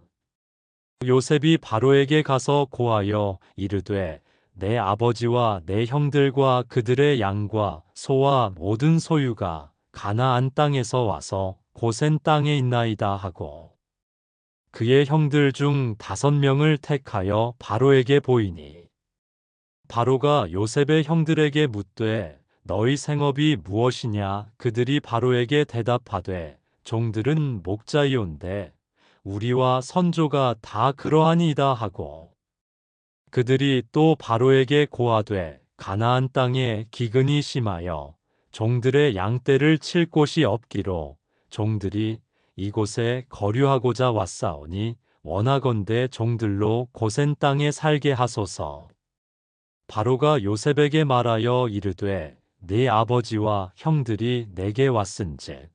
요셉이 바로에게 가서 고하여 이르되 내 아버지와 내 형들과 그들의 양과 소와 모든 소유가 가나안 땅에서 와서 고센 땅에 있나이다 하고 그의 형들 중 5명을 택하여 바로에게 보이니 바로가 요셉의 형들에게 묻되 너희 생업이 무엇이냐 그들이 바로에게 대답하되 종들은 목자이온데 우리와 선조가 다 그러하니이다 하고 그들이 또 바로에게 고하되 가나안 땅에 기근이 심하여 종들의 양떼를 칠 곳이 없기로 종들이 이곳에 거류하고자 왔사오니 원하건대 종들로 고센 땅에 살게 하소서. 바로가 요셉에게 말하여 이르되 네 아버지와 형들이 내게 왔은즉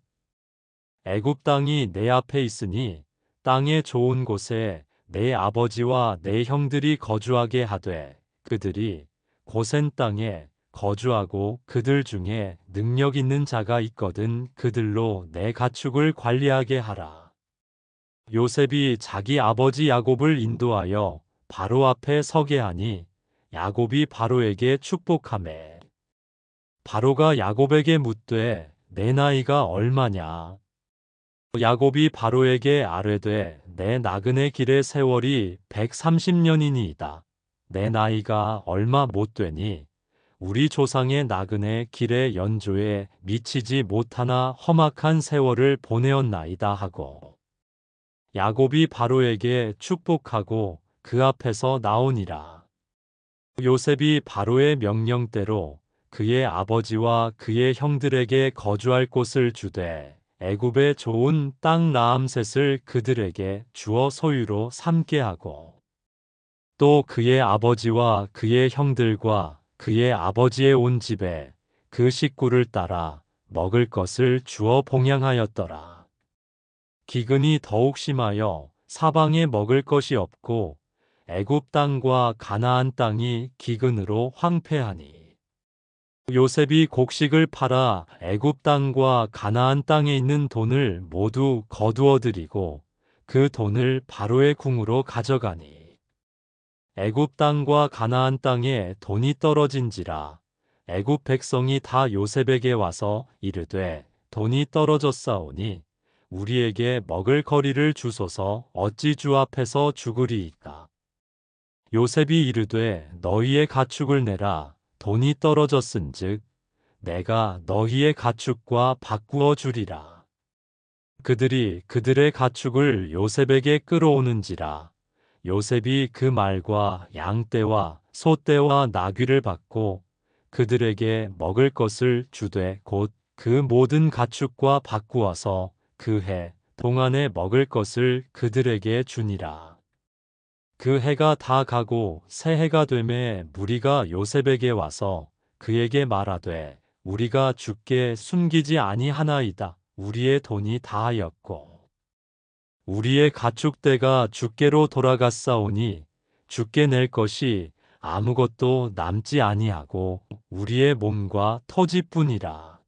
애굽 땅이 내 앞에 있으니 땅의 좋은 곳에 내 아버지와 내 형들이 거주하게 하되 그들이 고센 땅에 거주하고 그들 중에 능력 있는 자가 있거든 그들로 내 가축을 관리하게 하라. 요셉이 자기 아버지 야곱을 인도하여 바로 앞에 서게 하니 야곱이 바로에게 축복하매 바로가 야곱에게 묻되 내 나이가 얼마냐? 야곱이 바로에게 아뢰되 내 나그네 길의 세월이 130년이니이다. 내 나이가 얼마 못 되니 우리 조상의 나그네 길의 연조에 미치지 못하나 험악한 세월을 보내었나이다 하고 야곱이 바로에게 축복하고 그 앞에서 나오니라. 요셉이 바로의 명령대로 그의 아버지와 그의 형들에게 거주할 곳을 주되 애굽의 좋은 땅 라암셋을 그들에게 주어 소유로 삼게 하고 또 그의 아버지와 그의 형들과 그의 아버지의 온 집에 그 식구를 따라 먹을 것을 주어 봉양하였더라. 기근이 더욱 심하여 사방에 먹을 것이 없고 애굽 땅과 가나안 땅이 기근으로 황폐하니 요셉이 곡식을 팔아 애굽 땅과 가나안 땅에 있는 돈을 모두 거두어 들이고 그 돈을 바로의 궁으로 가져가니 애굽 땅과 가나안 땅에 돈이 떨어진지라 애굽 백성이 다 요셉에게 와서 이르되 돈이 떨어졌사오니 우리에게 먹을 거리를 주소서 어찌 주 앞에서 죽으리이까. 요셉이 이르되 너희의 가축을 내라. 돈이 떨어졌은즉 내가 너희의 가축과 바꾸어 주리라. 그들이 그들의 가축을 요셉에게 끌어오는지라 요셉이 그 말과 양떼와 소떼와 나귀를 받고 그들에게 먹을 것을 주되 곧 그 모든 가축과 바꾸어서 그 해 동안에 먹을 것을 그들에게 주니라. 그 해가 다 가고 새 해가 되매 무리가 요셉에게 와서 그에게 말하되 우리가 주께 숨기지 아니하나이다. 우리의 돈이 다하였고 우리의 가축대가 주께로 돌아갔사오니 주께 낼 것이 아무것도 남지 아니하고 우리의 몸과 토지뿐이라.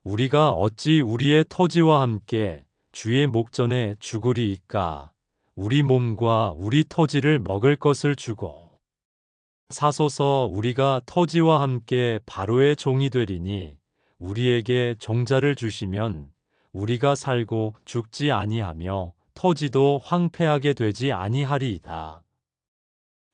우리가 어찌 우리의 토지와 함께 주의 목전에 죽으리이까. 우리 몸과 우리 토지를 먹을 것을 주고 사소서 우리가 토지와 함께 바로의 종이 되리니 우리에게 종자를 주시면 우리가 살고 죽지 아니하며 토지도 황폐하게 되지 아니하리이다.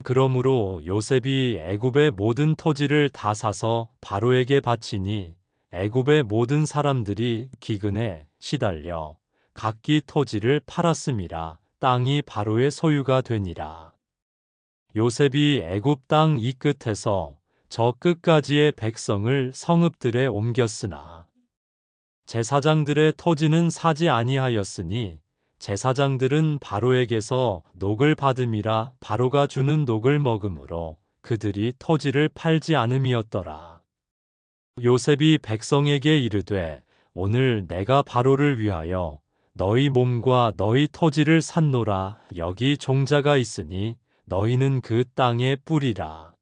그러므로 요셉이 애굽의 모든 토지를 다 사서 바로에게 바치니 애굽의 모든 사람들이 기근에 시달려 각기 토지를 팔았음이라 땅이 바로의 소유가 되니라. 요셉이 애굽 땅 이 끝에서 저 끝까지의 백성을 성읍들에 옮겼으나 제사장들의 토지는 사지 아니하였으니 제사장들은 바로에게서 녹을 받음이라 바로가 주는 녹을 먹음으로 그들이 토지를 팔지 않음이었더라. 요셉이 백성에게 이르되 오늘 내가 바로를 위하여 너희 몸과 너희 토지를 샀노라. 여기 종자가 있으니 너희는 그 땅에 뿌리라.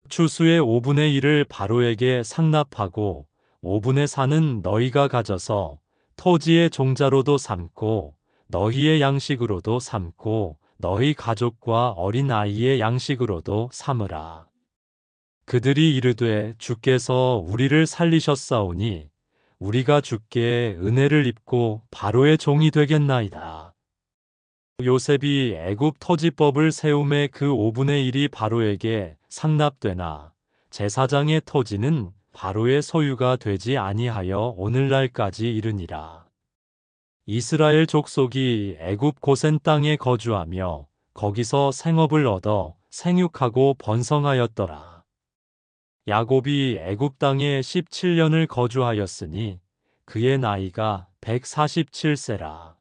추수의 5분의 1을 바로에게 상납하고 5분의 4는 너희가 가져서 토지의 종자로도 삼고 너희의 양식으로도 삼고 너희 가족과 어린 아이의 양식으로도 삼으라. 그들이 이르되 주께서 우리를 살리셨사오니 우리가 주께 은혜를 입고 바로의 종이 되겠나이다. 요셉이 애굽 토지법을 세움에 그 5분의 1이 바로에게 상납되나 제사장의 토지는 바로의 소유가 되지 아니하여 오늘날까지 이르니라. 이스라엘 족속이 애굽 고센 땅에 거주하며 거기서 생업을 얻어 생육하고 번성하였더라. 야곱이 애굽 땅에 17년을 거주하였으니 그의 나이가 147세라.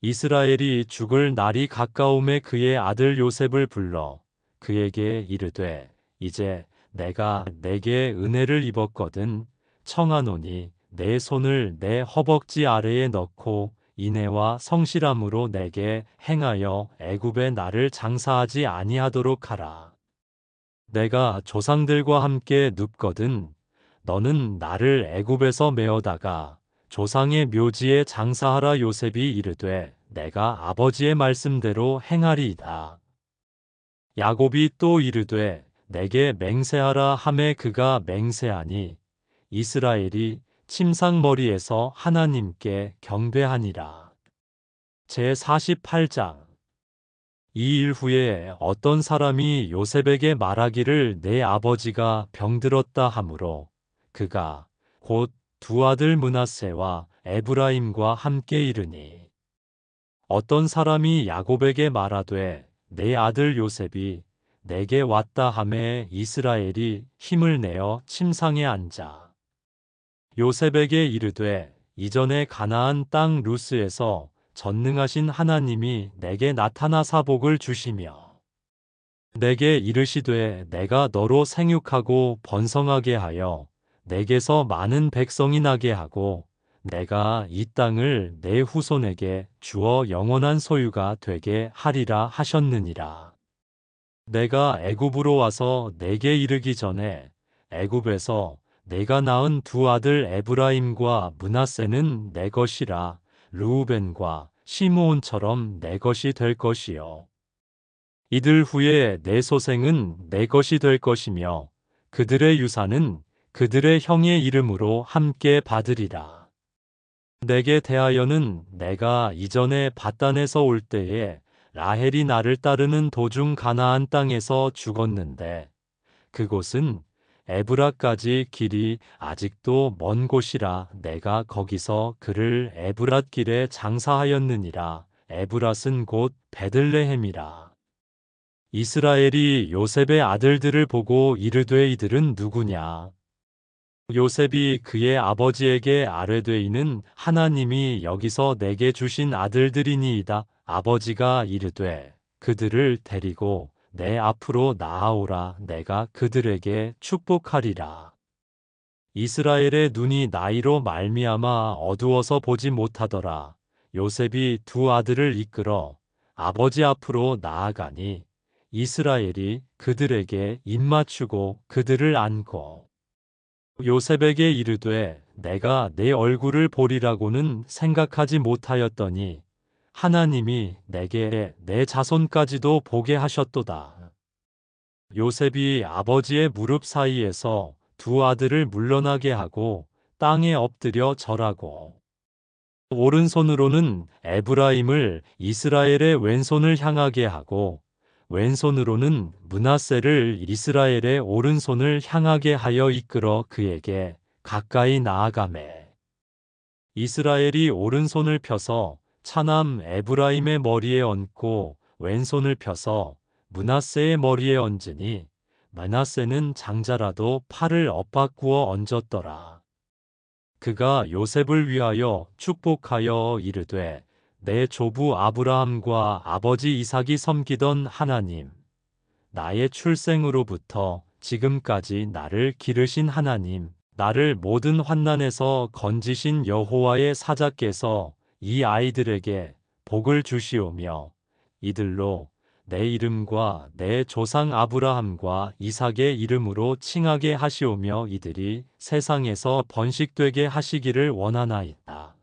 이스라엘이 죽을 날이 가까움에 그의 아들 요셉을 불러 그에게 이르되 이제 내가 내게 은혜를 입었거든 청하노니 내 손을 내 허벅지 아래에 넣고 인애와 성실함으로 내게 행하여 애굽에 나를 장사하지 아니하도록 하라. 내가 조상들과 함께 눕거든 너는 나를 애굽에서 메어다가 조상의 묘지에 장사하라. 요셉이 이르되 내가 아버지의 말씀대로 행하리이다. 야곱이 또 이르되 내게 맹세하라 하매 그가 맹세하니 이스라엘이 침상머리에서 하나님께 경배하니라. 제48장 이 일 후에 어떤 사람이 요셉에게 말하기를 내 아버지가 병들었다 하므로 그가 곧 두 아들 므낫세와 에브라임과 함께 이르니 어떤 사람이 야곱에게 말하되 내 아들 요셉이 내게 왔다 하매 이스라엘이 힘을 내어 침상에 앉아 요셉에게 이르되 이전에 가나안 땅 루스에서 전능하신 하나님이 내게 나타나 사복을 주시며 내게 이르시되 내가 너로 생육하고 번성하게 하여 내게서 많은 백성이 나게 하고 내가 이 땅을 내 후손에게 주어 영원한 소유가 되게 하리라 하셨느니라. 내가 애굽으로 와서 내게 이르기 전에 애굽에서 내가 낳은 두 아들 에브라임과 므낫세는 내 것이라 르우벤과 시므온처럼 내 것이 될 것이요. 이들 후에 내 소생은 내 것이 될 것이며 그들의 유산은 그들의 형의 이름으로 함께 받으리라. 내게 대하여는 내가 이전에 밧단에서 올 때에 라헬이 나를 따르는 도중 가나안 땅에서 죽었는데 그곳은 에브라까지 길이 아직도 먼 곳이라 내가 거기서 그를 에브랏 길에 장사하였느니라. 에브랏은 곧 베들레헴이라. 이스라엘이 요셉의 아들들을 보고 이르되 이들은 누구냐? 요셉이 그의 아버지에게 아뢰되이는 하나님이 여기서 내게 주신 아들들이니이다. 아버지가 이르되 그들을 데리고 내 앞으로 나아오라. 내가 그들에게 축복하리라. 이스라엘의 눈이 나이로 말미암아 어두워서 보지 못하더라. 요셉이 두 아들을 이끌어 아버지 앞으로 나아가니 이스라엘이 그들에게 입맞추고 그들을 안고 요셉에게 이르되 내가 내 얼굴을 보리라고는 생각하지 못하였더니 하나님이 내게 내 자손까지도 보게 하셨도다. 요셉이 아버지의 무릎 사이에서 두 아들을 물러나게 하고 땅에 엎드려 절하고 오른손으로는 에브라임을 이스라엘의 왼손을 향하게 하고 왼손으로는 므낫세를 이스라엘의 오른손을 향하게 하여 이끌어 그에게 가까이 나아가매 이스라엘이 오른손을 펴서 차남 에브라임의 머리에 얹고 왼손을 펴서 므낫세의 머리에 얹으니 므낫세는 장자라도 팔을 엇바꾸어 얹었더라. 그가 요셉을 위하여 축복하여 이르되 내 조부 아브라함과 아버지 이삭이 섬기던 하나님, 나의 출생으로부터 지금까지 나를 기르신 하나님, 나를 모든 환난에서 건지신 여호와의 사자께서 이 아이들에게 복을 주시오며 이들로 내 이름과 내 조상 아브라함과 이삭의 이름으로 칭하게 하시오며 이들이 세상에서 번식되게 하시기를 원하나이다.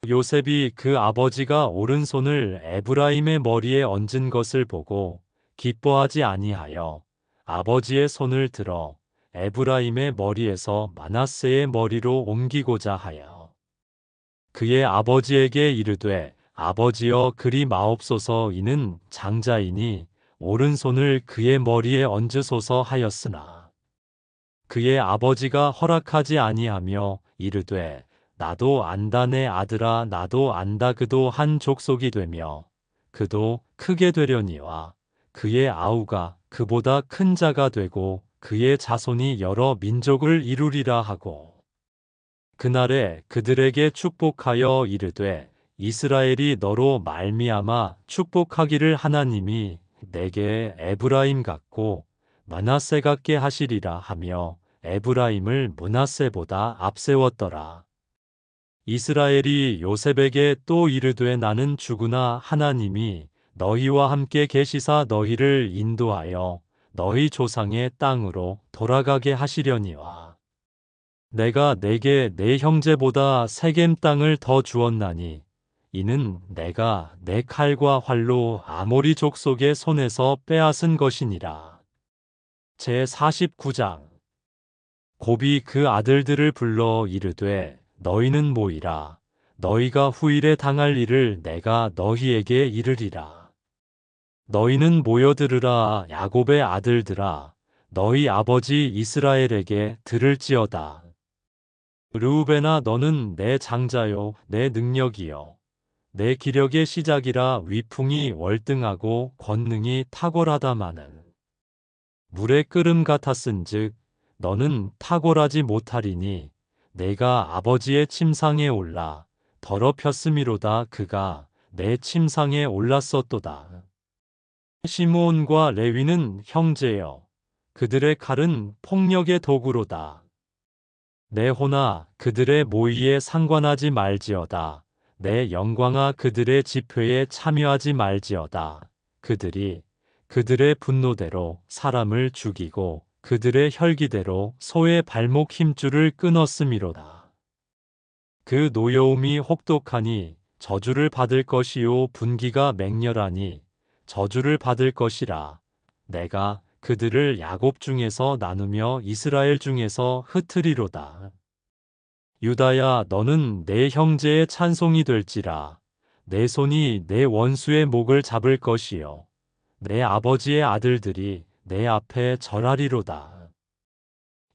요셉이 그 아버지가 오른손을 에브라임의 머리에 얹은 것을 보고 기뻐하지 아니하여 아버지의 손을 들어 에브라임의 머리에서 므낫세의 머리로 옮기고자 하여 그의 아버지에게 이르되 아버지여 그리 마옵소서 이는 장자이니 오른손을 그의 머리에 얹으소서 하였으나 그의 아버지가 허락하지 아니하며 이르되 나도 안다 내 아들아 나도 안다 그도 한 족속이 되며 그도 크게 되려니와 그의 아우가 그보다 큰 자가 되고 그의 자손이 여러 민족을 이루리라 하고 그날에 그들에게 축복하여 이르되 이스라엘이 너로 말미암아 축복하기를 하나님이 내게 에브라임 같고 므낫세 같게 하시리라 하며 에브라임을 므낫세보다 앞세웠더라. 이스라엘이 요셉에게 또 이르되 나는 주구나 하나님이 너희와 함께 계시사 너희를 인도하여 너희 조상의 땅으로 돌아가게 하시려니와 내가 내게 내 형제보다 세겜 땅을 더 주었나니 이는 내가 내 칼과 활로 아모리 족속의 손에서 빼앗은 것이니라. 제 49장 곱이 그 아들들을 불러 이르되 너희는 모이라. 너희가 후일에 당할 일을 내가 너희에게 이르리라. 너희는 모여들으라 야곱의 아들들아. 너희 아버지 이스라엘에게 들을지어다. 르우벤아 너는 내 장자요 내 능력이요 내 기력의 시작이라 위풍이 월등하고 권능이 탁월하다마는 물의 끓음 같았은즉 너는 탁월하지 못하리니 내가 아버지의 침상에 올라 더럽혔음이로다 그가 내 침상에 올랐었도다. 시므온과 레위는 형제여 그들의 칼은 폭력의 도구로다. 내 호나 그들의 모의에 상관하지 말지어다. 내 영광아 그들의 집회에 참여하지 말지어다. 그들이 그들의 분노대로 사람을 죽이고 그들의 혈기대로 소의 발목 힘줄을 끊었음이로다. 그 노여움이 혹독하니 저주를 받을 것이요 분기가 맹렬하니 저주를 받을 것이라. 내가 그들을 야곱 중에서 나누며 이스라엘 중에서 흩으리로다. 유다야 너는 내 형제의 찬송이 될지라. 내 손이 내 원수의 목을 잡을 것이요 내 아버지의 아들들이 내 앞에 절하리로다.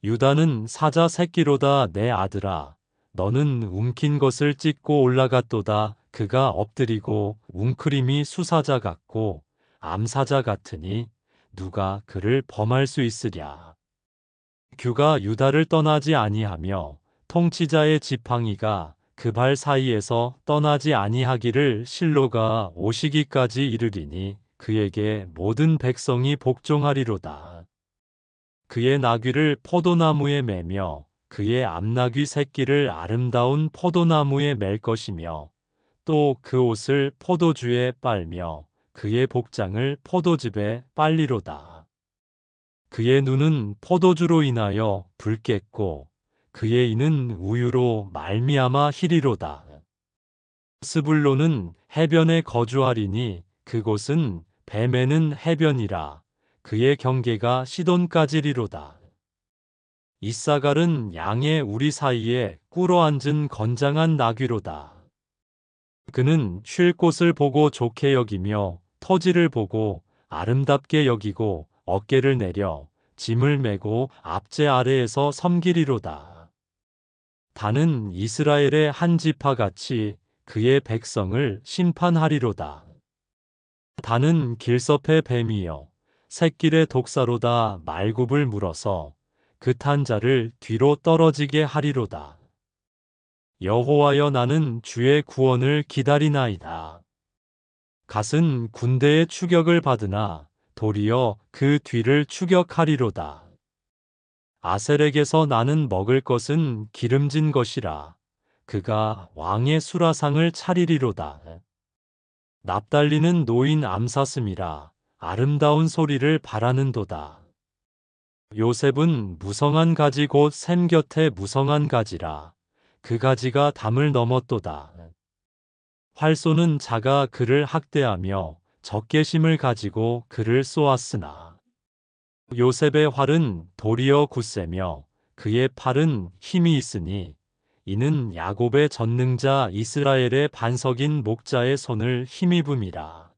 유다는 사자 새끼로다 내 아들아. 너는 움킨 것을 찢고 올라갔도다. 그가 엎드리고 웅크림이 수사자 같고 암사자 같으니 누가 그를 범할 수 있으랴. 규가 유다를 떠나지 아니하며 통치자의 지팡이가 그 발 사이에서 떠나지 아니하기를 실로가 오시기까지 이르리니 그에게 모든 백성이 복종하리로다. 그의 나귀를 포도나무에 매며 그의 암나귀 새끼를 아름다운 포도나무에 맬 것이며 또 그 옷을 포도주에 빨며 그의 복장을 포도즙에 빨리로다. 그의 눈은 포도주로 인하여 붉겠고 그의 이는 우유로 말미암아 희리로다. 스불론은 해변에 거주하리니 그곳은 뱀에는 해변이라. 그의 경계가 시돈까지리로다. 이사갈은 양의 우리 사이에 꿇어앉은 건장한 나귀로다. 그는 쉴 곳을 보고 좋게 여기며 터지를 보고 아름답게 여기고 어깨를 내려 짐을 메고 앞제 아래에서 섬기리로다. 다는 이스라엘의 한 지파같이 그의 백성을 심판하리로다. 다는 길섭의 뱀이여 새길의 독사로다 말굽을 물어서 그 탄 자를 뒤로 떨어지게 하리로다. 여호와여 나는 주의 구원을 기다리나이다. 갓은 군대의 추격을 받으나 도리어 그 뒤를 추격하리로다. 아셀에게서 나는 먹을 것은 기름진 것이라 그가 왕의 수라상을 차리리로다. 납달리는 노인 암사슴이라 아름다운 소리를 바라는도다. 요셉은 무성한 가지 곧 샘 곁에 무성한 가지라 그 가지가 담을 넘었도다. 활 쏘는 자가 그를 학대하며 적개심을 가지고 그를 쏘았으나 요셉의 활은 도리어 굳세며 그의 팔은 힘이 있으니 이는 야곱의 전능자 이스라엘의 반석인 목자의 손을 힘입음이라.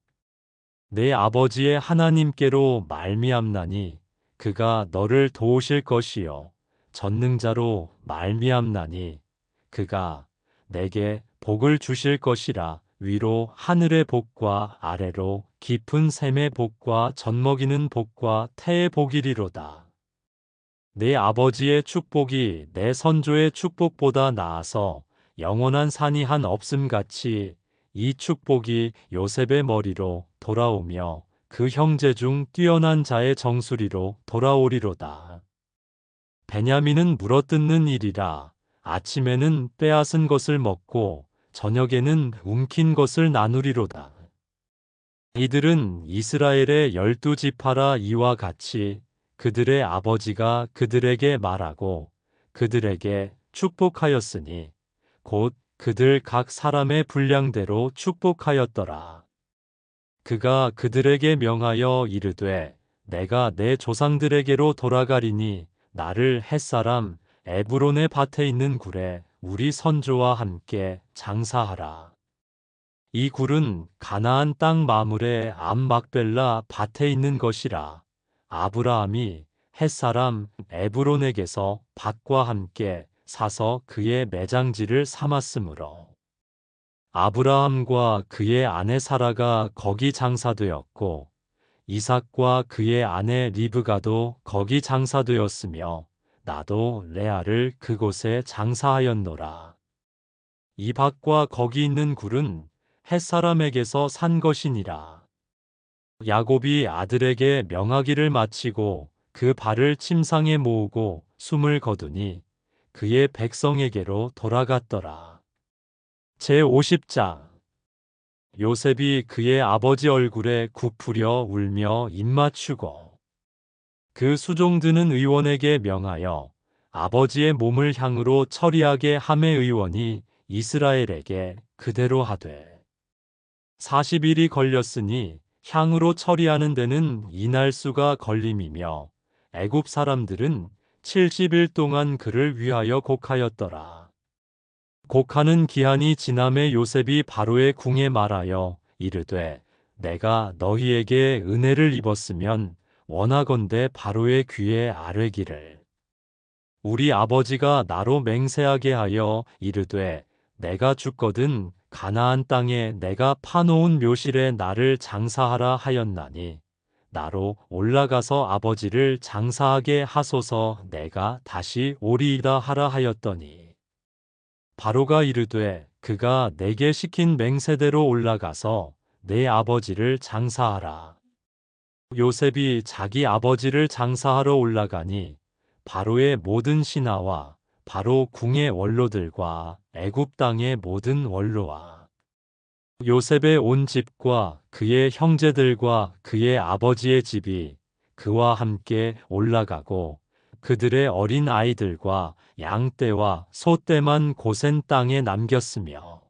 내 아버지의 하나님께로 말미암나니 그가 너를 도우실 것이요 전능자로 말미암나니 그가 내게 복을 주실 것이라. 위로 하늘의 복과 아래로 깊은 샘의 복과 젖먹이는 복과 태의 복이리로다. 내 아버지의 축복이 내 선조의 축복보다 나아서 영원한 산이 한 없음같이 이 축복이 요셉의 머리로 돌아오며 그 형제 중 뛰어난 자의 정수리로 돌아오리로다. 베냐민은 물어뜯는 일이라 아침에는 빼앗은 것을 먹고 저녁에는 움킨 것을 나누리로다. 이들은 이스라엘의 12지파라 이와 같이 그들의 아버지가 그들에게 말하고 그들에게 축복하였으니 곧 그들 각 사람의 분량대로 축복하였더라. 그가 그들에게 명하여 이르되 내가 내 조상들에게로 돌아가리니 나를 햇사람 에브론의 밭에 있는 굴에 우리 선조와 함께 장사하라. 이 굴은 가나안 땅 마물의 암 막벨라 밭에 있는 것이라. 아브라함이 햇사람 에브론에게서 밭과 함께 사서 그의 매장지를 삼았으므로 아브라함과 그의 아내 사라가 거기 장사되었고 이삭과 그의 아내 리브가도 거기 장사되었으며 나도 레아를 그곳에 장사하였노라. 이 밭과 거기 있는 굴은 햇사람에게서 산 것이니라. 야곱이 아들에게 명하기를 마치고 그 발을 침상에 모으고 숨을 거두니 그의 백성에게로 돌아갔더라. 제50장 요셉이 그의 아버지 얼굴에 굽으려 울며 입맞추고 그 수종드는 의원에게 명하여 아버지의 몸을 향으로 처리하게 하매 의원이 이스라엘에게 그대로 하되 40일이 걸렸으니 향으로 처리하는 데는 이날수가 걸림이며 애굽 사람들은 70일 동안 그를 위하여 곡하였더라. 곡하는 기한이 지남에 요셉이 바로의 궁에 말하여 이르되 내가 너희에게 은혜를 입었으면 원하건대 바로의 귀에 아뢰기를 우리 아버지가 나로 맹세하게 하여 이르되 내가 죽거든 가나안 땅에 내가 파놓은 묘실에 나를 장사하라 하였나니 나로 올라가서 아버지를 장사하게 하소서 내가 다시 오리이다 하라 하였더니 바로가 이르되 그가 내게 시킨 맹세대로 올라가서 내 아버지를 장사하라. 요셉이 자기 아버지를 장사하러 올라가니 바로의 모든 신하와 바로 궁의 원로들과 애굽 땅의 모든 원로와 요셉의 온 집과 그의 형제들과 그의 아버지의 집이 그와 함께 올라가고 그들의 어린 아이들과 양떼와 소떼만 고센 땅에 남겼으며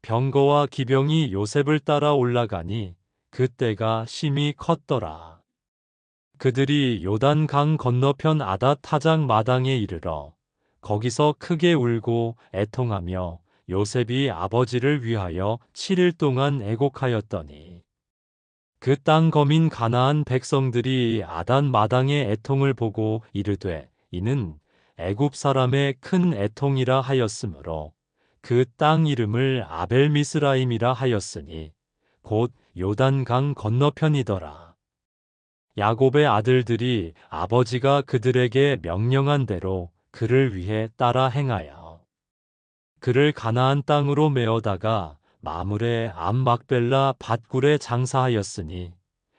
병거와 기병이 요셉을 따라 올라가니 그때가 심히 컸더라. 그들이 요단 강 건너편 아닷 타작 마당에 이르러 거기서 크게 울고 애통하며 요셉이 아버지를 위하여 7일 동안 애곡하였더니 그 땅 거민 가나안 백성들이 아단 마당의 애통을 보고 이르되 이는 애굽 사람의 큰 애통이라 하였으므로 그 땅 이름을 아벨미스라임이라 하였으니 곧 요단강 건너편이더라. 야곱의 아들들이 아버지가 그들에게 명령한 대로 그를 위해 따라 행하여 그를 가나안 땅으로 메어다가 마물의 암 막벨라 밧굴에 장사하였으니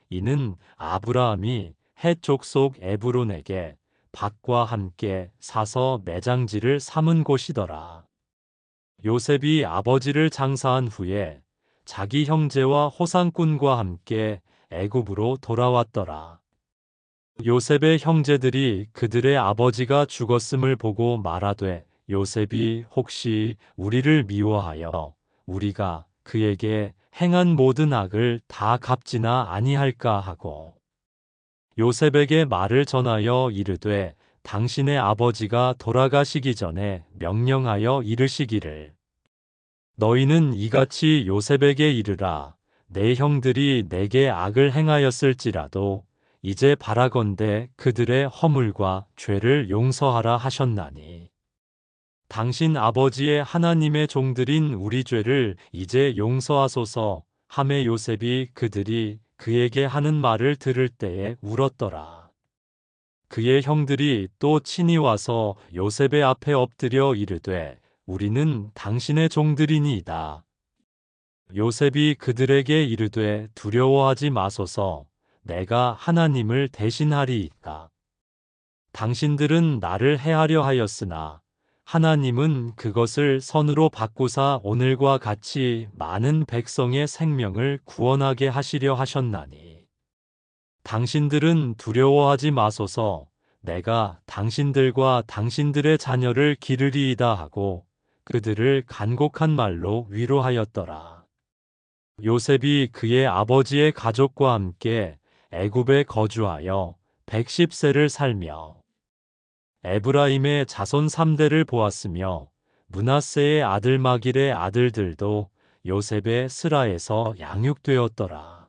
이는 아브라함이 헷 족속 에브론에게 밭과 함께 사서 매장지를 삼은 곳이더라. 요셉이 아버지를 장사한 후에 자기 형제와 호상꾼과 함께 애굽으로 돌아왔더라. 요셉의 형제들이 그들의 아버지가 죽었음을 보고 말하되 요셉이 혹시 우리를 미워하여 우리가 그에게 행한 모든 악을 다 갚지나 아니할까 하고 요셉에게 말을 전하여 이르되 당신의 아버지가 돌아가시기 전에 명령하여 이르시기를 너희는 이같이 요셉에게 이르라 내 형들이 내게 악을 행하였을지라도 이제 바라건대 그들의 허물과 죄를 용서하라 하셨나니 당신 아버지의 하나님의 종들인 우리 죄를 이제 용서하소서 하매 요셉이 그들이 그에게 하는 말을 들을 때에 울었더라. 그의 형들이 또 친히 와서 요셉의 앞에 엎드려 이르되 우리는 당신의 종들이니이다. 요셉이 그들에게 이르되 두려워하지 마소서 내가 하나님을 대신하리이다. 당신들은 나를 해하려 하였으나 하나님은 그것을 선으로 바꾸사 오늘과 같이 많은 백성의 생명을 구원하게 하시려 하셨나니 당신들은 두려워하지 마소서 내가 당신들과 당신들의 자녀를 기르리이다 하고 그들을 간곡한 말로 위로하였더라. 요셉이 그의 아버지의 가족과 함께 애굽에 거주하여 110세를 살며 에브라임의 자손 3대를 보았으며 므낫세의 아들 마길의 아들들도 요셉의 스라에서 양육되었더라.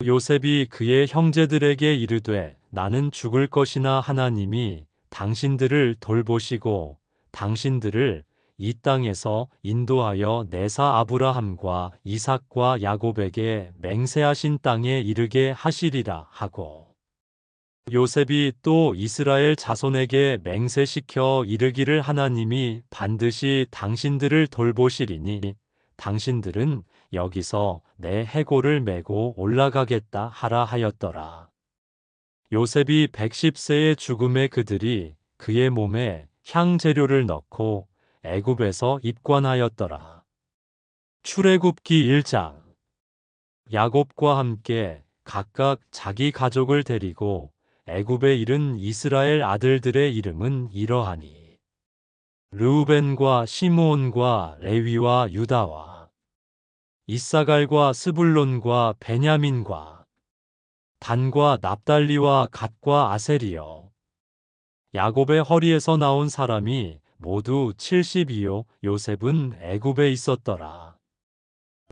요셉이 그의 형제들에게 이르되 나는 죽을 것이나 하나님이 당신들을 돌보시고 당신들을 이 땅에서 인도하여 내사 아브라함과 이삭과 야곱에게 맹세하신 땅에 이르게 하시리라 하고 요셉이 또 이스라엘 자손에게 맹세시켜 이르기를 하나님이 반드시 당신들을 돌보시리니 당신들은 여기서 내 해골을 메고 올라가겠다 하라 하였더라. 요셉이 110세의 죽음에 그들이 그의 몸에 향재료를 넣고 애굽에서 입관하였더라. 출애굽기 1장 야곱과 함께 각각 자기 가족을 데리고 애굽에 이른 이스라엘 아들들의 이름은 이러하니 르우벤과 시므온과 레위와 유다와 이사갈과 스불론과 베냐민과 단과 납달리와 갓과 아셀이여 야곱의 허리에서 나온 사람이 모두 70이요 요셉은 애굽에 있었더라.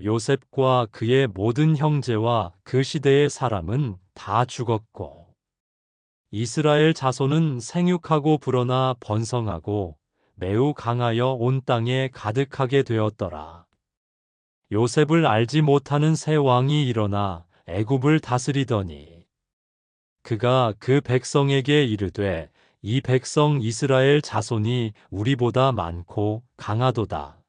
요셉과 그의 모든 형제와 그 시대의 사람은 다 죽었고 이스라엘 자손은 생육하고 불어나 번성하고 매우 강하여 온 땅에 가득하게 되었더라. 요셉을 알지 못하는 새 왕이 일어나 애굽을 다스리더니 그가 그 백성에게 이르되 이 백성 이스라엘 자손이 우리보다 많고 강하도다.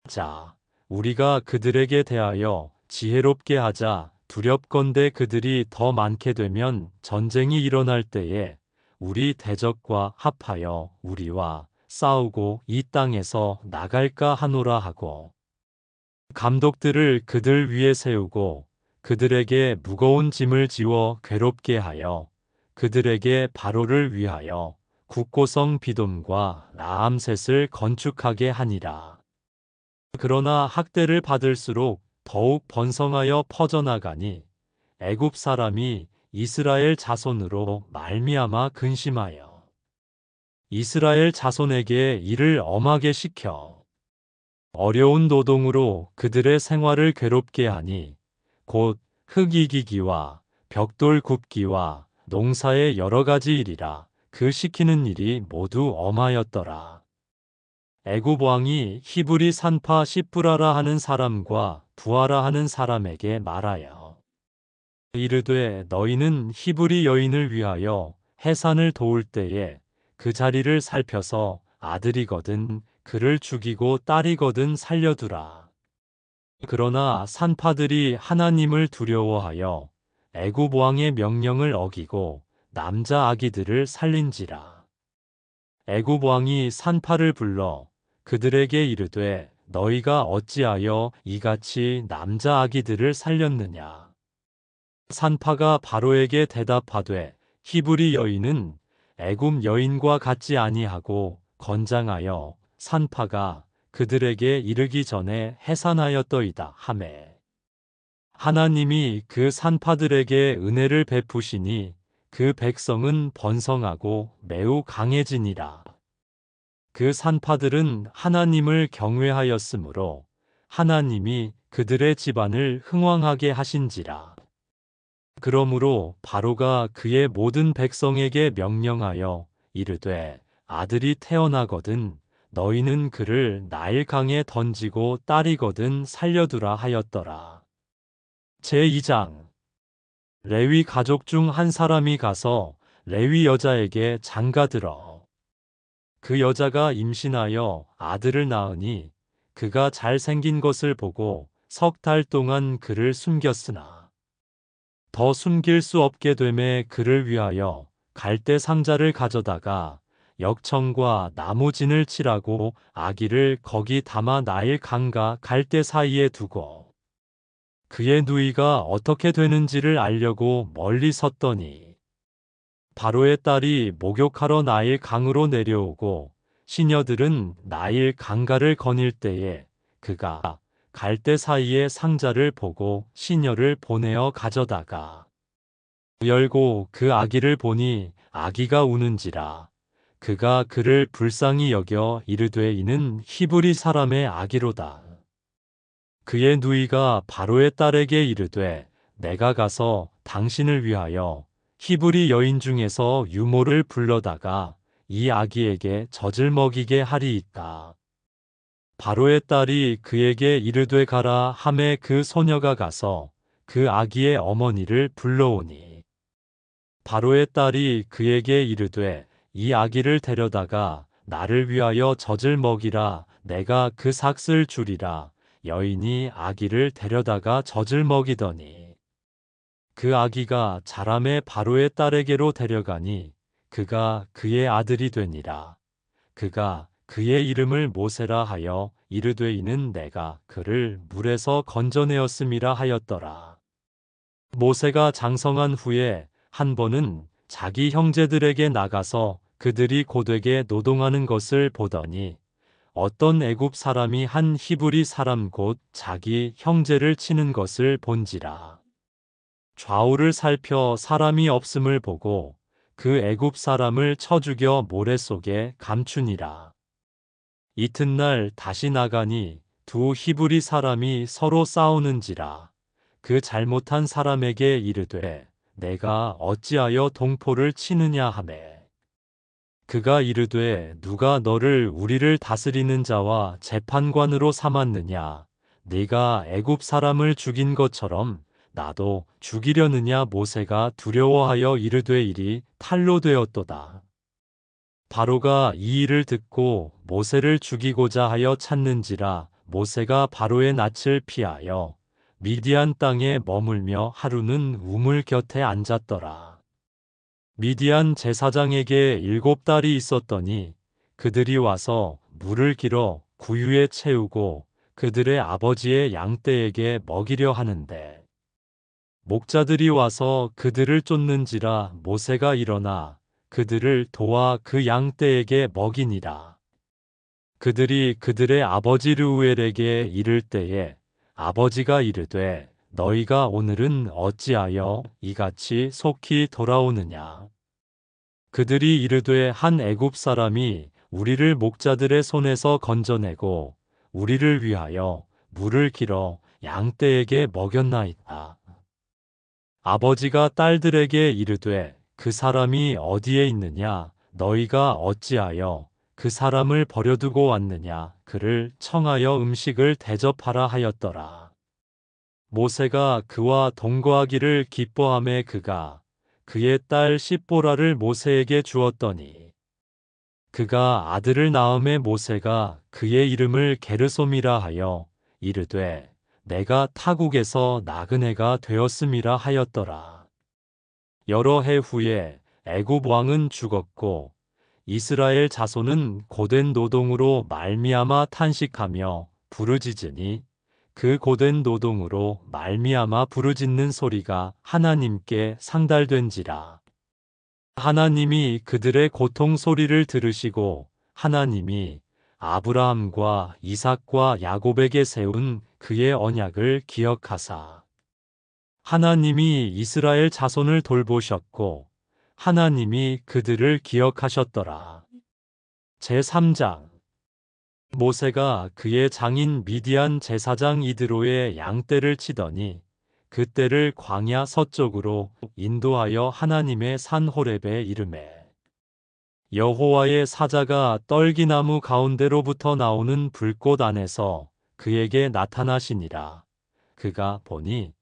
자, 우리가 그들에게 대하여 지혜롭게 하자. 두렵건대 그들이 더 많게 되면 전쟁이 일어날 때에 우리 대적과 합하여 우리와 싸우고 이 땅에서 나갈까 하노라 하고 감독들을 그들 위에 세우고 그들에게 무거운 짐을 지워 괴롭게 하여 그들에게 바로를 위하여 국고성 비돔과 라암셋을 건축하게 하니라. 그러나 학대를 받을수록 더욱 번성하여 퍼져나가니 애굽 사람이 이스라엘 자손으로 말미암아 근심하여 이스라엘 자손에게 이를 엄하게 시켜 어려운 노동으로 그들의 생활을 괴롭게 하니 곧 흙 이기기와 벽돌 굽기와 농사의 여러 가지 일이라 그 시키는 일이 모두 엄하였더라. 애굽 왕이 히브리 산파 시프라라 하는 사람과 부하라 하는 사람에게 말하여 이르되 너희는 히브리 여인을 위하여 해산을 도울 때에 그 자리를 살펴서 아들이거든 그를 죽이고 딸이거든 살려두라. 그러나 산파들이 하나님을 두려워하여 애굽 왕의 명령을 어기고 남자 아기들을 살린지라. 애굽 왕이 산파를 불러 그들에게 이르되 너희가 어찌하여 이같이 남자 아기들을 살렸느냐. 산파가 바로에게 대답하되 히브리 여인은 애굽 여인과 같지 아니하고 건장하여 산파가 그들에게 이르기 전에 해산하였더이다 하매 하나님이 그 산파들에게 은혜를 베푸시니 그 백성은 번성하고 매우 강해지니라. 그 산파들은 하나님을 경외하였으므로 하나님이 그들의 집안을 흥왕하게 하신지라. 그러므로 바로가 그의 모든 백성에게 명령하여 이르되 아들이 태어나거든 너희는 그를 나일강에 던지고 딸이거든 살려두라 하였더라. 제2장 레위 가족 중 한 사람이 가서 레위 여자에게 장가들어 그 여자가 임신하여 아들을 낳으니 그가 잘생긴 것을 보고 석 달 동안 그를 숨겼으나 더 숨길 수 없게 되매 그를 위하여 갈대 상자를 가져다가 역청과 나무진을 칠하고 아기를 거기 담아 나일 강과 갈대 사이에 두고 그의 누이가 어떻게 되는지를 알려고 멀리 섰더니 바로의 딸이 목욕하러 나일 강으로 내려오고 시녀들은 나일 강가를 거닐 때에 그가 갈대 사이에 상자를 보고 시녀를 보내어 가져다가 열고 그 아기를 보니 아기가 우는지라 그가 그를 불쌍히 여겨 이르되 이는 히브리 사람의 아기로다. 그의 누이가 바로의 딸에게 이르되 내가 가서 당신을 위하여 히브리 여인 중에서 유모를 불러다가 이 아기에게 젖을 먹이게 하리이까. 바로의 딸이 그에게 이르되 가라 하매 그 소녀가 가서 그 아기의 어머니를 불러오니 바로의 딸이 그에게 이르되 이 아기를 데려다가 나를 위하여 젖을 먹이라 내가 그 삭을 주리라. 여인이 아기를 데려다가 젖을 먹이더니 그 아기가 자라매 바로의 딸에게로 데려가니 그가 그의 아들이 되니라. 그가 그의 이름을 모세라 하여 이르되 이는 내가 그를 물에서 건져내었음이라 하였더라. 모세가 장성한 후에 한 번은 자기 형제들에게 나가서 그들이 고되게 노동하는 것을 보더니 어떤 애굽 사람이 한 히브리 사람 곧 자기 형제를 치는 것을 본지라. 좌우를 살펴 사람이 없음을 보고 그 애굽 사람을 쳐 죽여 모래 속에 감추니라. 이튿날 다시 나가니 두 히브리 사람이 서로 싸우는지라. 그 잘못한 사람에게 이르되 내가 어찌하여 동포를 치느냐 하매 그가 이르되 누가 너를 우리를 다스리는 자와 재판관으로 삼았느냐 네가 애굽 사람을 죽인 것처럼 나도 죽이려느냐 모세가 두려워하여 이르되 일이 탈로 되었도다. 바로가 이 일을 듣고 모세를 죽이고자 하여 찾는지라 모세가 바로의 낯을 피하여 미디안 땅에 머물며 하루는 우물 곁에 앉았더라. 미디안 제사장에게 7딸이 있었더니 그들이 와서 물을 길어 구유에 채우고 그들의 아버지의 양떼에게 먹이려 하는데 목자들이 와서 그들을 쫓는지라 모세가 일어나 그들을 도와 그 양떼에게 먹이니라. 그들이 그들의 아버지 르우엘에게 이를 때에 아버지가 이르되 너희가 오늘은 어찌하여 이같이 속히 돌아오느냐. 그들이 이르되 한 애굽 사람이 우리를 목자들의 손에서 건져내고 우리를 위하여 물을 길어 양떼에게 먹였나이다. 아버지가 딸들에게 이르되 그 사람이 어디에 있느냐 너희가 어찌하여 그 사람을 버려두고 왔느냐? 그를 청하여 음식을 대접하라 하였더라. 모세가 그와 동거하기를 기뻐하매 그가 그의 딸 십보라를 모세에게 주었더니 그가 아들을 낳음에 모세가 그의 이름을 게르솜이라 하여 이르되 내가 타국에서 나그네가 되었음이라 하였더라. 여러 해 후에 애굽 왕은 죽었고 이스라엘 자손은 고된 노동으로 말미암아 탄식하며 부르짖으니 그 고된 노동으로 말미암아 부르짖는 소리가 하나님께 상달된지라. 하나님이 그들의 고통 소리를 들으시고 하나님이 아브라함과 이삭과 야곱에게 세운 그의 언약을 기억하사 하나님이 이스라엘 자손을 돌보셨고 하나님이 그들을 기억하셨더라. 제3장 모세가 그의 장인 미디안 제사장 이드로의 양떼를 치더니 그 떼를 광야 서쪽으로 인도하여 하나님의 산 호렙에 이르매 여호와의 사자가 떨기나무 가운데로부터 나오는 불꽃 안에서 그에게 나타나시니라. 그가 보니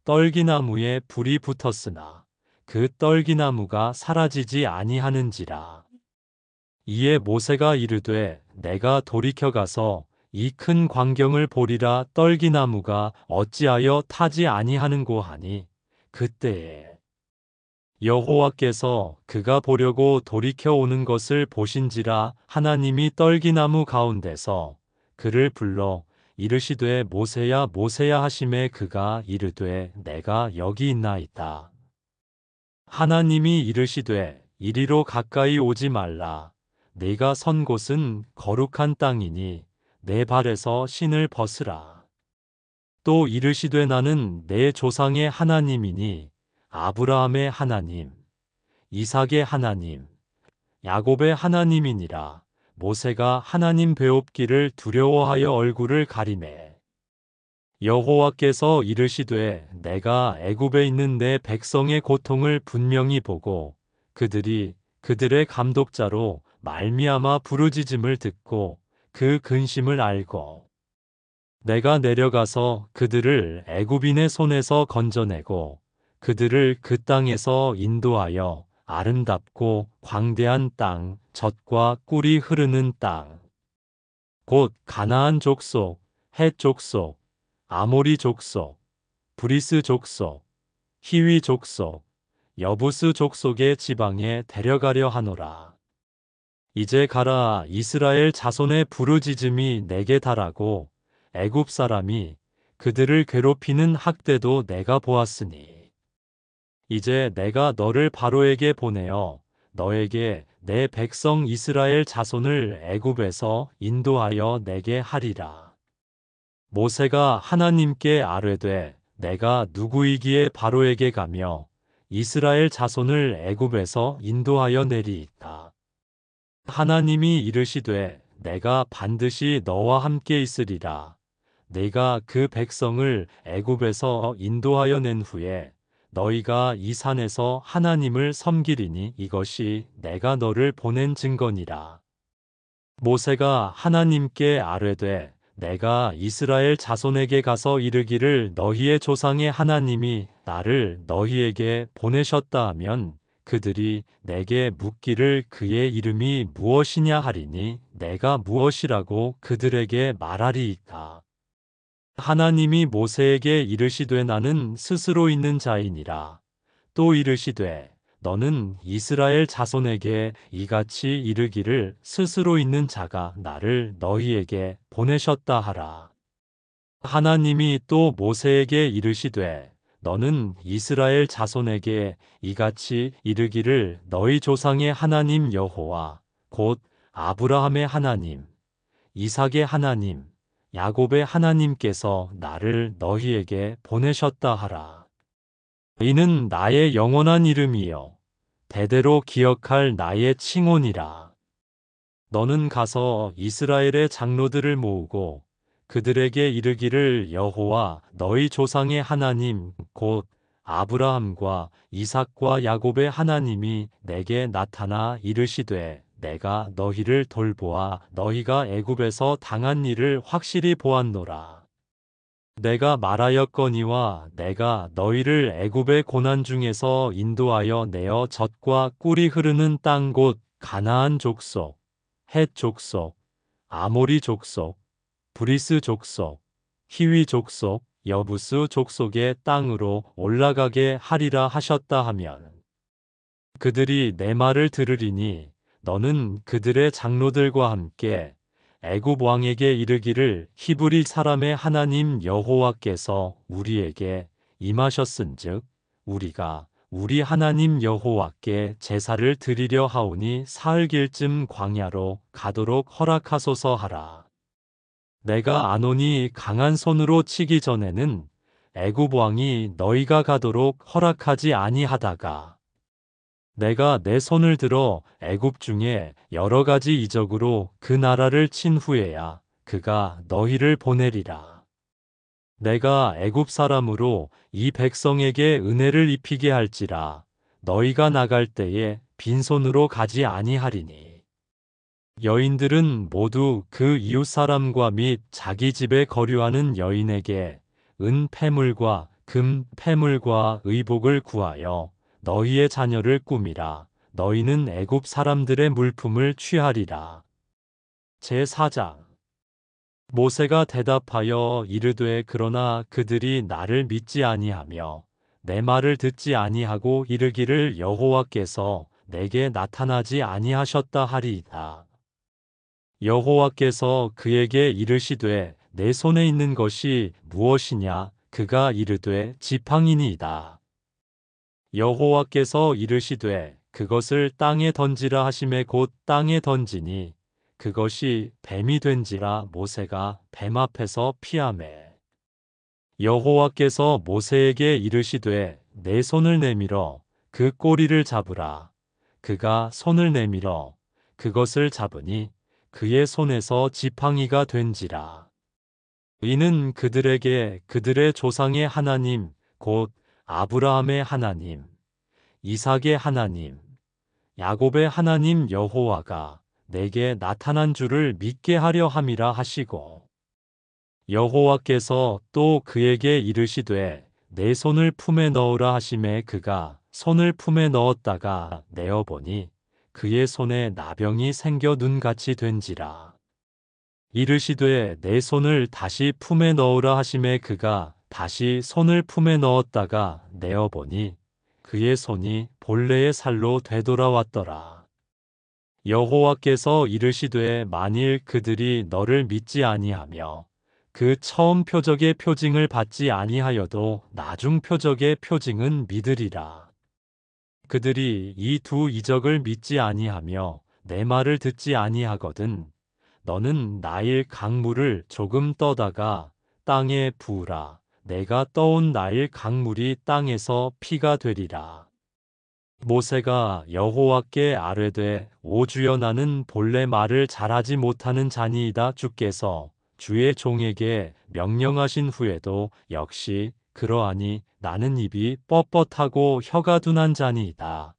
떨기나무에 불이 붙었으나 그 떨기나무가 사라지지 아니하는지라. 이에 모세가 이르되 내가 돌이켜 가서 이 큰 광경을 보리라. 떨기나무가 어찌하여 타지 아니하는고 하니 그때에 여호와께서 그가 보려고 돌이켜 오는 것을 보신지라. 하나님이 떨기나무 가운데서 그를 불러 이르시되 모세야 모세야 하심에 그가 이르되 내가 여기 있나이다. 하나님이 이르시되 이리로 가까이 오지 말라. 네가 선 곳은 거룩한 땅이니 내 발에서 신을 벗으라. 또 이르시되 나는 내 조상의 하나님이니 아브라함의 하나님, 이삭의 하나님, 야곱의 하나님이니라. 모세가 하나님 배웁기를 두려워하여 얼굴을 가리매 여호와께서 이르시되 내가 애굽에 있는 내 백성의 고통을 분명히 보고 그들이 그들의 감독자로 말미암아 부르짖음을 듣고 그 근심을 알고 내가 내려가서 그들을 애굽인의 손에서 건져내고 그들을 그 땅에서 인도하여 아름답고 광대한 땅, 젖과 꿀이 흐르는 땅, 곧 가나안 족속, 헷 족속, 아모리 족속, 브리스 족속, 히위 족속, 여부스 족속의 지방에 데려가려 하노라. 이제 가라. 이스라엘 자손의 부르짖음이 내게 달하고 애굽 사람이 그들을 괴롭히는 학대도 내가 보았으니 이제 내가 너를 바로에게 보내어 너에게 내 백성 이스라엘 자손을 애굽에서 인도하여 내게 하리라. 모세가 하나님께 아뢰되 내가 누구이기에 바로에게 가며 이스라엘 자손을 애굽에서 인도하여 내리이까. 하나님이 이르시되 내가 반드시 너와 함께 있으리라. 내가 그 백성을 애굽에서 인도하여 낸 후에 너희가 이 산에서 하나님을 섬기리니 이것이 내가 너를 보낸 증거니라. 모세가 하나님께 아뢰되 내가 이스라엘 자손에게 가서 이르기를 너희의 조상의 하나님이 나를 너희에게 보내셨다 하면 그들이 내게 묻기를 그의 이름이 무엇이냐 하리니 내가 무엇이라고 그들에게 말하리이까. 하나님이 모세에게 이르시되 나는 스스로 있는 자이니라. 또 이르시되 너는 이스라엘 자손에게 이같이 이르기를 스스로 있는 자가 나를 너희에게 보내셨다 하라. 하나님이 또 모세에게 이르시되 너는 이스라엘 자손에게 이같이 이르기를 너희 조상의 하나님 여호와 곧 아브라함의 하나님, 이삭의 하나님, 야곱의 하나님께서 나를 너희에게 보내셨다 하라. 이는 나의 영원한 이름이요 대대로 기억할 나의 칭혼이라. 너는 가서 이스라엘의 장로들을 모으고 그들에게 이르기를 여호와 너희 조상의 하나님 곧 아브라함과 이삭과 야곱의 하나님이 내게 나타나 이르시되 내가 너희를 돌보아 너희가 애굽에서 당한 일을 확실히 보았노라. 내가 말하였거니와 내가 너희를 애굽의 고난 중에서 인도하여 내어 젖과 꿀이 흐르는 땅 곧 가나안 족속, 헷 족속, 아모리 족속, 브리스 족속, 히위 족속, 여부스 족속의 땅으로 올라가게 하리라 하셨다 하면 그들이 내 말을 들으리니 너는 그들의 장로들과 함께 애굽 왕에게 이르기를 히브리 사람의 하나님 여호와께서 우리에게 임하셨은즉 우리가 우리 하나님 여호와께 제사를 드리려 하오니 사흘길쯤 광야로 가도록 허락하소서 하라. 내가 아노니 강한 손으로 치기 전에는 애굽 왕이 너희가 가도록 허락하지 아니하다가 내가 내 손을 들어 애굽 중에 여러 가지 이적으로 그 나라를 친 후에야 그가 너희를 보내리라. 내가 애굽 사람으로 이 백성에게 은혜를 입히게 할지라 너희가 나갈 때에 빈손으로 가지 아니하리니. 여인들은 모두 그 이웃 사람과 및 자기 집에 거류하는 여인에게 은 패물과 금 패물과 의복을 구하여 너희의 자녀를 꾸미라. 너희는 애굽 사람들의 물품을 취하리라. 제4장 모세가 대답하여 이르되 그러나 그들이 나를 믿지 아니하며 내 말을 듣지 아니하고 이르기를 여호와께서 내게 나타나지 아니하셨다 하리이다. 여호와께서 그에게 이르시되 내 손에 있는 것이 무엇이냐? 그가 이르되 지팡이니이다. 여호와께서 이르시되 그것을 땅에 던지라 하시매 곧 땅에 던지니 그것이 뱀이 된지라 모세가 뱀 앞에서 피하매. 여호와께서 모세에게 이르시되 내 손을 내밀어 그 꼬리를 잡으라. 그가 손을 내밀어 그것을 잡으니 그의 손에서 지팡이가 된지라. 이는 그들에게 그들의 조상의 하나님 곧 아브라함의 하나님, 이삭의 하나님, 야곱의 하나님 여호와가 내게 나타난 줄을 믿게 하려 함이라 하시고 여호와께서 또 그에게 이르시되 내 손을 품에 넣으라 하시매 그가 손을 품에 넣었다가 내어보니 그의 손에 나병이 생겨 눈같이 된지라. 이르시되 내 손을 다시 품에 넣으라 하시매 그가 다시 손을 품에 넣었다가 내어보니 그의 손이 본래의 살로 되돌아왔더라. 여호와께서 이르시되 만일 그들이 너를 믿지 아니하며 그 처음 표적의 표징을 받지 아니하여도 나중 표적의 표징은 믿으리라. 그들이 이 두 이적을 믿지 아니하며 내 말을 듣지 아니하거든 너는 나일 강물을 조금 떠다가 땅에 부으라. 내가 떠온 나일 강물이 땅에서 피가 되리라. 모세가 여호와께 아뢰되 오 주여 나는 본래 말을 잘하지 못하는 자니이다. 주께서 주의 종에게 명령하신 후에도 역시 그러하니 나는 입이 뻣뻣하고 혀가 둔한 자니이다.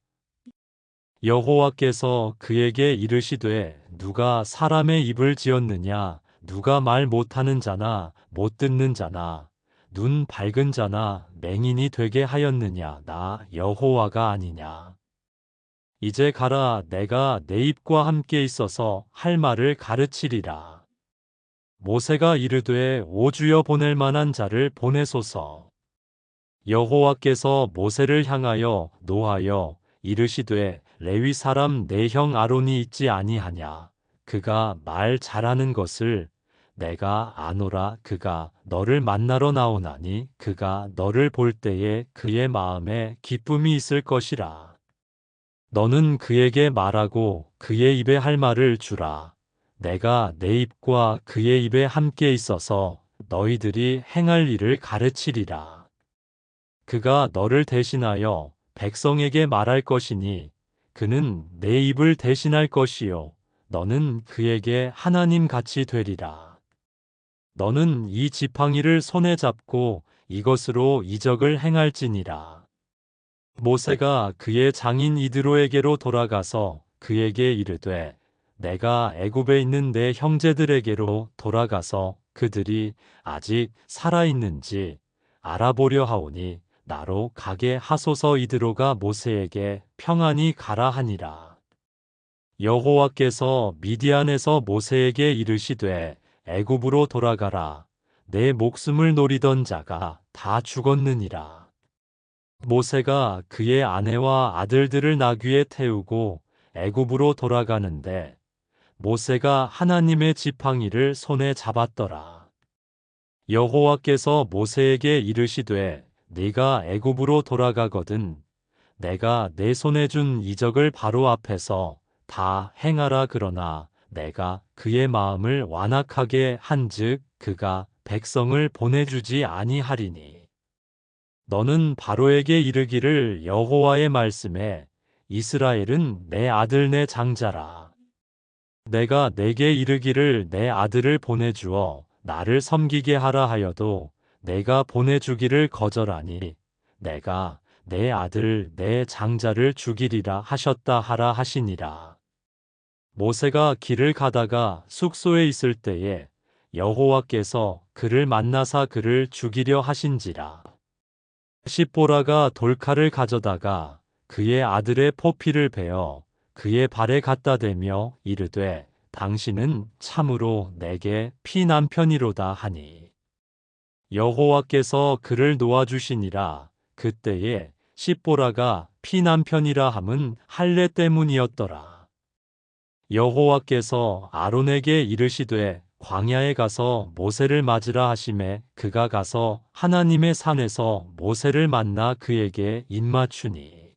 여호와께서 그에게 이르시되 누가 사람의 입을 지었느냐? 누가 말 못하는 자나 못 듣는 자나 눈 밝은 자나 맹인이 되게 하였느냐? 나 여호와가 아니냐? 이제 가라. 내가 내 입과 함께 있어서 할 말을 가르치리라. 모세가 이르되 오 주여 보낼 만한 자를 보내소서. 여호와께서 모세를 향하여 노하여 이르시되 레위 사람 내 형 아론이 있지 아니하냐? 그가 말 잘하는 것을 내가 아노라. 그가 너를 만나러 나오나니 그가 너를 볼 때에 그의 마음에 기쁨이 있을 것이라. 너는 그에게 말하고 그의 입에 할 말을 주라. 내가 내 입과 그의 입에 함께 있어서 너희들이 행할 일을 가르치리라. 그가 너를 대신하여 백성에게 말할 것이니 그는 내 입을 대신할 것이요 너는 그에게 하나님 같이 되리라. 너는 이 지팡이를 손에 잡고 이것으로 이적을 행할지니라. 모세가 그의 장인 이드로에게로 돌아가서 그에게 이르되 내가 애굽에 있는 내 형제들에게로 돌아가서 그들이 아직 살아 있는지 알아보려 하오니 나로 가게 하소서. 이드로가 모세에게 평안히 가라 하니라. 여호와께서 미디안에서 모세에게 이르시되 애굽으로 돌아가라. 내 목숨을 노리던 자가 다 죽었느니라. 모세가 그의 아내와 아들들을 나귀에 태우고 애굽으로 돌아가는데 모세가 하나님의 지팡이를 손에 잡았더라. 여호와께서 모세에게 이르시되 네가 애굽으로 돌아가거든 내가 내 손에 준 이적을 바로 앞에서 다 행하라. 그러나 내가 그의 마음을 완악하게 한즉 그가 백성을 보내주지 아니하리니 너는 바로에게 이르기를 여호와의 말씀에 이스라엘은 내 아들 내 장자라. 내가 내게 이르기를 내 아들을 보내주어 나를 섬기게 하라 하여도 내가 보내주기를 거절하니 내가 내 아들 내 장자를 죽이리라 하셨다 하라 하시니라. 모세가 길을 가다가 숙소에 있을 때에 여호와께서 그를 만나사 그를 죽이려 하신지라. 십보라가 돌칼을 가져다가 그의 아들의 포피를 베어 그의 발에 갖다 대며 이르되 당신은 참으로 내게 피남편이로다 하니 여호와께서 그를 놓아주시니라. 그때에 십보라가 피남편이라 함은 할례 때문이었더라. 여호와께서 아론에게 이르시되 광야에 가서 모세를 맞으라 하시매 그가 가서 하나님의 산에서 모세를 만나 그에게 입맞추니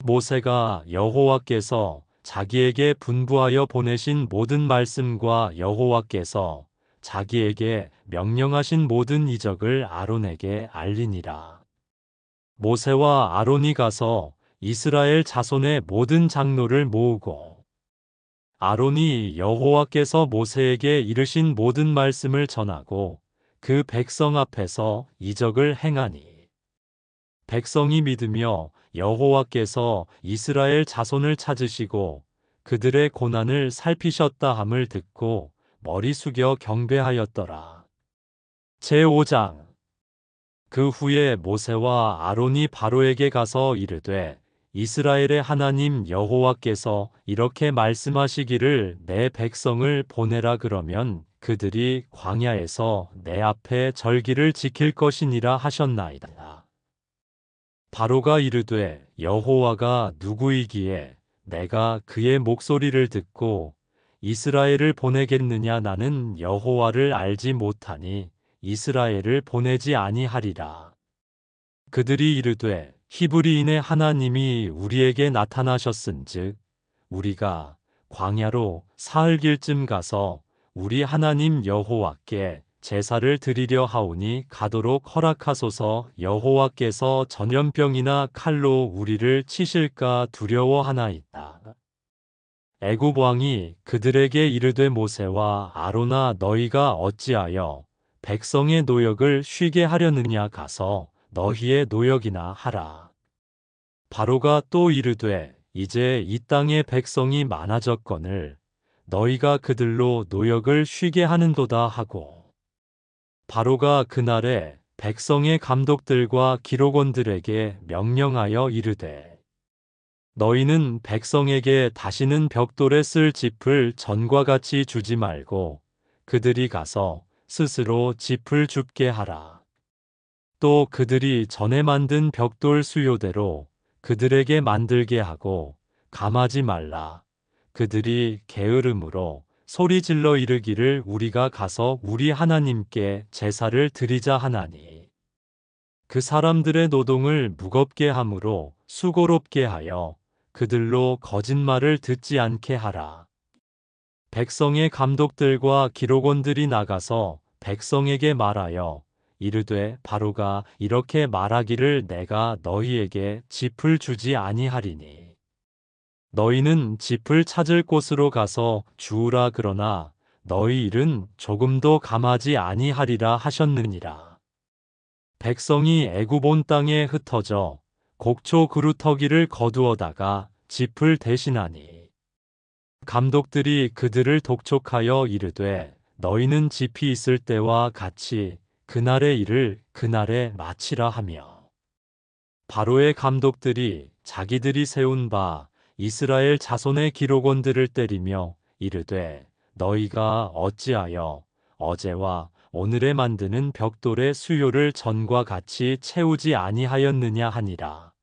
모세가 여호와께서 자기에게 분부하여 보내신 모든 말씀과 여호와께서 자기에게 명령하신 모든 이적을 아론에게 알리니라. 모세와 아론이 가서 이스라엘 자손의 모든 장로를 모으고 아론이 여호와께서 모세에게 이르신 모든 말씀을 전하고 그 백성 앞에서 이적을 행하니 백성이 믿으며 여호와께서 이스라엘 자손을 찾으시고 그들의 고난을 살피셨다 함을 듣고 머리 숙여 경배하였더라. 제5장 그 후에 모세와 아론이 바로에게 가서 이르되 이스라엘의 하나님 여호와께서 이렇게 말씀하시기를 내 백성을 보내라. 그러면 그들이 광야에서 내 앞에 절기를 지킬 것이니라 하셨나이다. 바로가 이르되 여호와가 누구이기에 내가 그의 목소리를 듣고 이스라엘을 보내겠느냐. 나는 여호와를 알지 못하니 이스라엘을 보내지 아니하리라. 그들이 이르되 히브리인의 하나님이 우리에게 나타나셨은즉 우리가 광야로 사흘길쯤 가서 우리 하나님 여호와께 제사를 드리려 하오니 가도록 허락하소서. 여호와께서 전염병이나 칼로 우리를 치실까 두려워하나이다. 애굽 왕이 그들에게 이르되 모세와 아론아 너희가 어찌하여 백성의 노역을 쉬게 하려느냐. 가서 너희의 노역이나 하라. 바로가 또 이르되 이제 이 땅에 백성이 많아졌거늘 너희가 그들로 노역을 쉬게 하는도다 하고 바로가 그날에 백성의 감독들과 기록원들에게 명령하여 이르되 너희는 백성에게 다시는 벽돌에 쓸 짚을 전과 같이 주지 말고 그들이 가서 스스로 짚을 줍게 하라. 또 그들이 전에 만든 벽돌 수요대로 그들에게 만들게 하고 감하지 말라. 그들이 게으름으로 소리질러 이르기를 우리가 가서 우리 하나님께 제사를 드리자 하나니 그 사람들의 노동을 무겁게 함으로 수고롭게 하여 그들로 거짓말을 듣지 않게 하라. 백성의 감독들과 기록원들이 나가서 백성에게 말하여 이르되 바로가 이렇게 말하기를 내가 너희에게 짚을 주지 아니하리니 너희는 짚을 찾을 곳으로 가서 주우라. 그러나 너희 일은 조금도 감하지 아니하리라 하셨느니라. 백성이 애굽 온 땅에 흩어져 곡초 그루터기를 거두어다가 짚을 대신하니 감독들이 그들을 독촉하여 이르되 너희는 짚이 있을 때와 같이 그날의 일을 그날에 마치라 하며 바로의 감독들이 자기들이 세운 바 이스라엘 자손의 기록원들을 때리며 이르되 너희가 어찌하여 어제와 오늘에 만드는 벽돌의 수요를 전과 같이 채우지 아니하였느냐 하니라.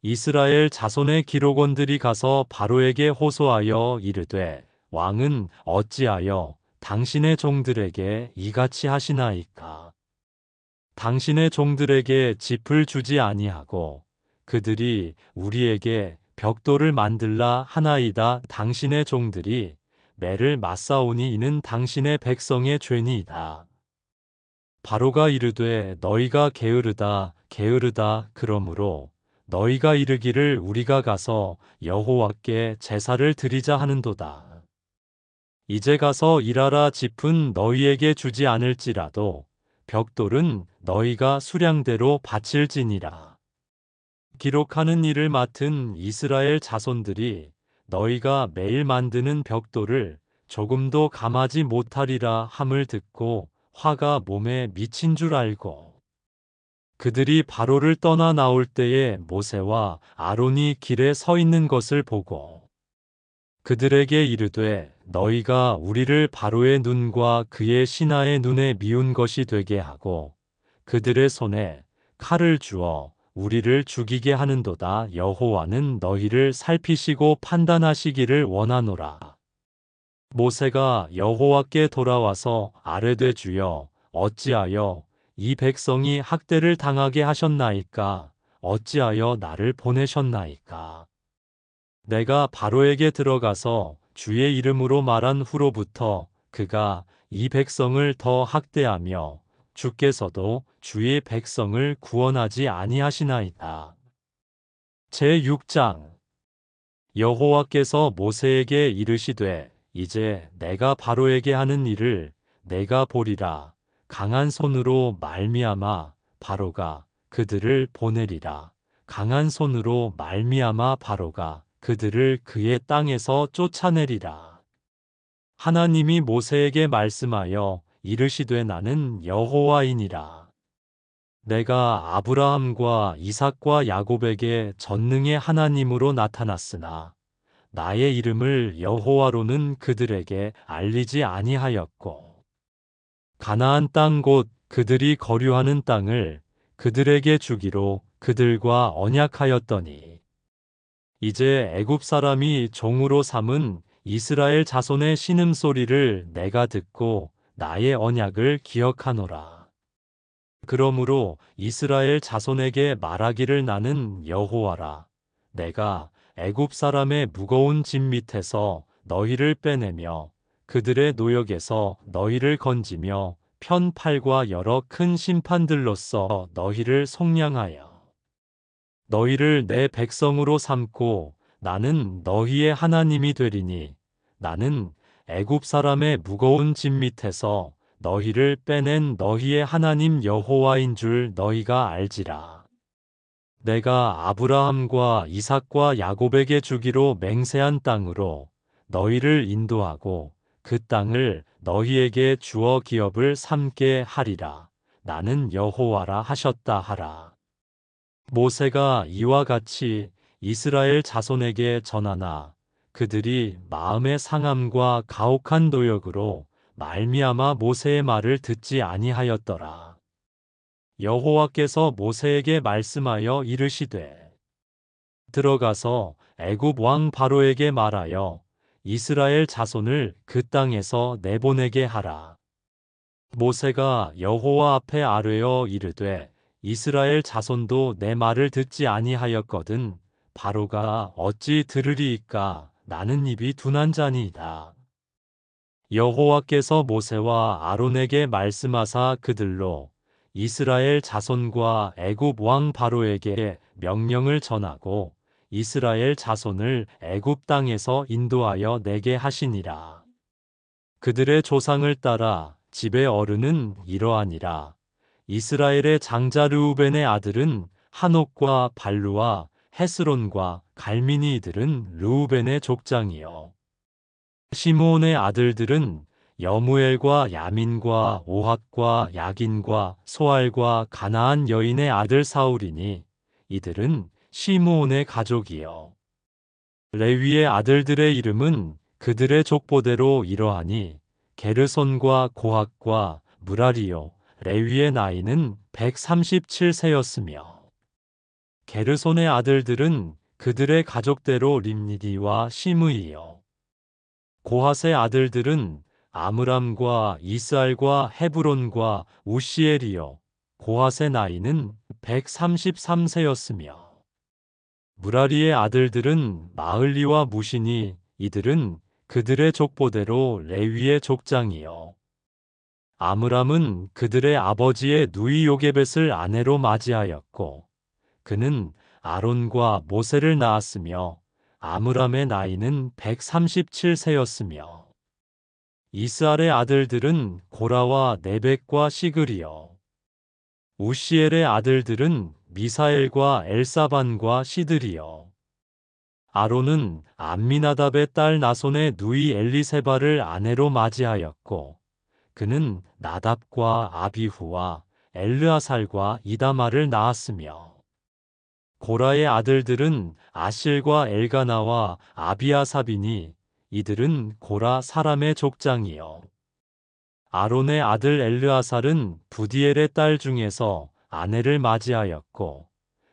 이스라엘 자손의 기록원들이 가서 바로에게 호소하여 이르되 왕은 어찌하여 당신의 종들에게 이같이 하시나이까. 당신의 종들에게 짚을 주지 아니하고 그들이 우리에게 벽돌을 만들라 하나이다. 당신의 종들이 매를 맞사오니 이는 당신의 백성의 죄니이다. 바로가 이르되 너희가 게으르다 게으르다 그러므로 너희가 이르기를 우리가 가서 여호와께 제사를 드리자 하는도다. 이제 가서 일하라. 짚은 너희에게 주지 않을지라도 벽돌은 너희가 수량대로 바칠지니라. 기록하는 일을 맡은 이스라엘 자손들이 너희가 매일 만드는 벽돌을 조금도 감하지 못하리라 함을 듣고 화가 몸에 미친 줄 알고 그들이 바로를 떠나 나올 때에 모세와 아론이 길에 서 있는 것을 보고 그들에게 이르되 너희가 우리를 바로의 눈과 그의 신하의 눈에 미운 것이 되게 하고 그들의 손에 칼을 주어 우리를 죽이게 하는도다. 여호와는 너희를 살피시고 판단하시기를 원하노라. 모세가 여호와께 돌아와서 아뢰되 주여 어찌하여 이 백성이 학대를 당하게 하셨나이까. 어찌하여 나를 보내셨나이까. 내가 바로에게 들어가서 주의 이름으로 말한 후로부터 그가 이 백성을 더 학대하며 주께서도 주의 백성을 구원하지 아니하시나이다. 제6장 여호와께서 모세에게 이르시되 이제 내가 바로에게 하는 일을 내가 보리라. 강한 손으로 말미암아 바로가 그들을 보내리라. 강한 손으로 말미암아 바로가 그들을 그의 땅에서 쫓아내리라. 하나님이 모세에게 말씀하여 이르시되 나는 여호와이니라. 내가 아브라함과 이삭과 야곱에게 전능의 하나님으로 나타났으나 나의 이름을 여호와로는 그들에게 알리지 아니하였고 가나안 땅 곧 그들이 거류하는 땅을 그들에게 주기로 그들과 언약하였더니 이제 애굽 사람이 종으로 삼은 이스라엘 자손의 신음소리를 내가 듣고 나의 언약을 기억하노라. 그러므로 이스라엘 자손에게 말하기를 나는 여호와라. 내가 애굽 사람의 무거운 짐 밑에서 너희를 빼내며 그들의 노역에서 너희를 건지며 편팔과 여러 큰 심판들로써 너희를 속량하여 너희를 내 백성으로 삼고 나는 너희의 하나님이 되리니 나는 애굽 사람의 무거운 짐 밑에서 너희를 빼낸 너희의 하나님 여호와인 줄 너희가 알지라. 내가 아브라함과 이삭과 야곱에게 주기로 맹세한 땅으로 너희를 인도하고 그 땅을 너희에게 주어 기업을 삼게 하리라. 나는 여호와라 하셨다 하라. 모세가 이와 같이 이스라엘 자손에게 전하나 그들이 마음의 상함과 가혹한 노역으로 말미암아 모세의 말을 듣지 아니하였더라. 여호와께서 모세에게 말씀하여 이르시되 들어가서 애굽 왕 바로에게 말하여 이스라엘 자손을 그 땅에서 내보내게 하라. 모세가 여호와 앞에 아뢰어 이르되 이스라엘 자손도 내 말을 듣지 아니하였거든 바로가 어찌 들으리이까. 나는 입이 둔한 자니이다. 여호와께서 모세와 아론에게 말씀하사 그들로 이스라엘 자손과 애굽 왕 바로에게 명령을 전하고 이스라엘 자손을 애굽 땅에서 인도하여 내게 하시니라. 그들의 조상을 따라 집의 어른은 이러하니라. 이스라엘의 장자 르우벤의 아들은 한옥과 발루와 헤스론과 갈미니 이들은 르우벤의 족장이요. 시므온의 아들들은 여무엘과 야민과 오핫과 야긴과 소알과 가나안 여인의 아들 사울이니 이들은 시므온의 가족이요. 레위의 아들들의 이름은 그들의 족보대로 이러하니 게르손과 고핫과 무라리요. 레위의 나이는 137세였으며 게르손의 아들들은 그들의 가족대로 림니디와 시므이요. 고핫의 아들들은 아므람과 이스알과 헤브론과 우시엘이요. 고핫의 나이는 133세였으며 무라리의 아들들은 마을리와 무시니 이들은 그들의 족보대로 레위의 족장이요. 아므람은 그들의 아버지의 누이 요게벳을 아내로 맞이하였고 그는 아론과 모세를 낳았으며 아므람의 나이는 137세였으며 이스알의 아들들은 고라와 네벡과 시글이요. 우시엘의 아들들은 미사엘과 엘사반과 시들이요. 아론은 암미나답의 딸 나손의 누이 엘리세바를 아내로 맞이하였고 그는 나답과 아비후와 엘르아살과 이다마를 낳았으며 고라의 아들들은 아실과 엘가나와 아비아삽이니 이들은 고라 사람의 족장이요. 아론의 아들 엘르아살은 부디엘의 딸 중에서 아내를 맞이하였고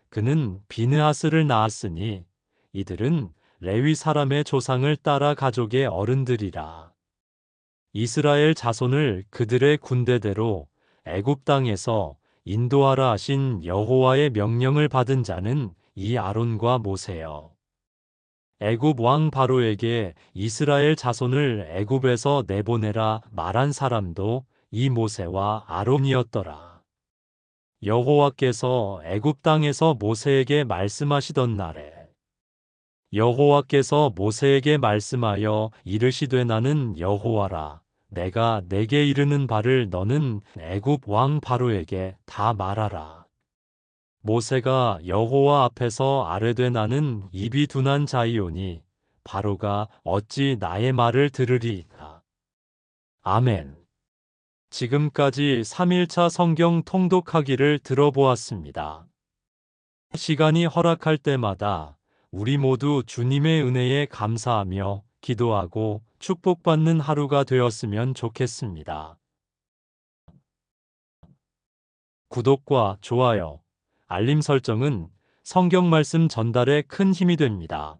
그는 비느하스를 낳았으니 이들은 레위 사람의 조상을 따라 가족의 어른들이라. 이스라엘 자손을 그들의 군대대로 애굽 땅에서 인도하라 하신 여호와의 명령을 받은 자는 이 아론과 모세여. 애굽 왕 바로에게 이스라엘 자손을 애굽에서 내보내라 말한 사람도 이 모세와 아론이었더라. 여호와께서 애굽 땅에서 모세에게 말씀하시던 날에 여호와께서 모세에게 말씀하여 이르시되 나는 여호와라. 내가 내게 이르는 바를 너는 애굽 왕 바로에게 다 말하라. 모세가 여호와 앞에서 아뢰되 나는 입이 둔한 자이오니 바로가 어찌 나의 말을 들으리이까. 아멘. 지금까지 3일차 성경 통독하기를 들어보았습니다. 시간이 허락할 때마다 우리 모두 주님의 은혜에 감사하며 기도하고 축복받는 하루가 되었으면 좋겠습니다. 구독과 좋아요, 알림 설정은 성경 말씀 전달에 큰 힘이 됩니다.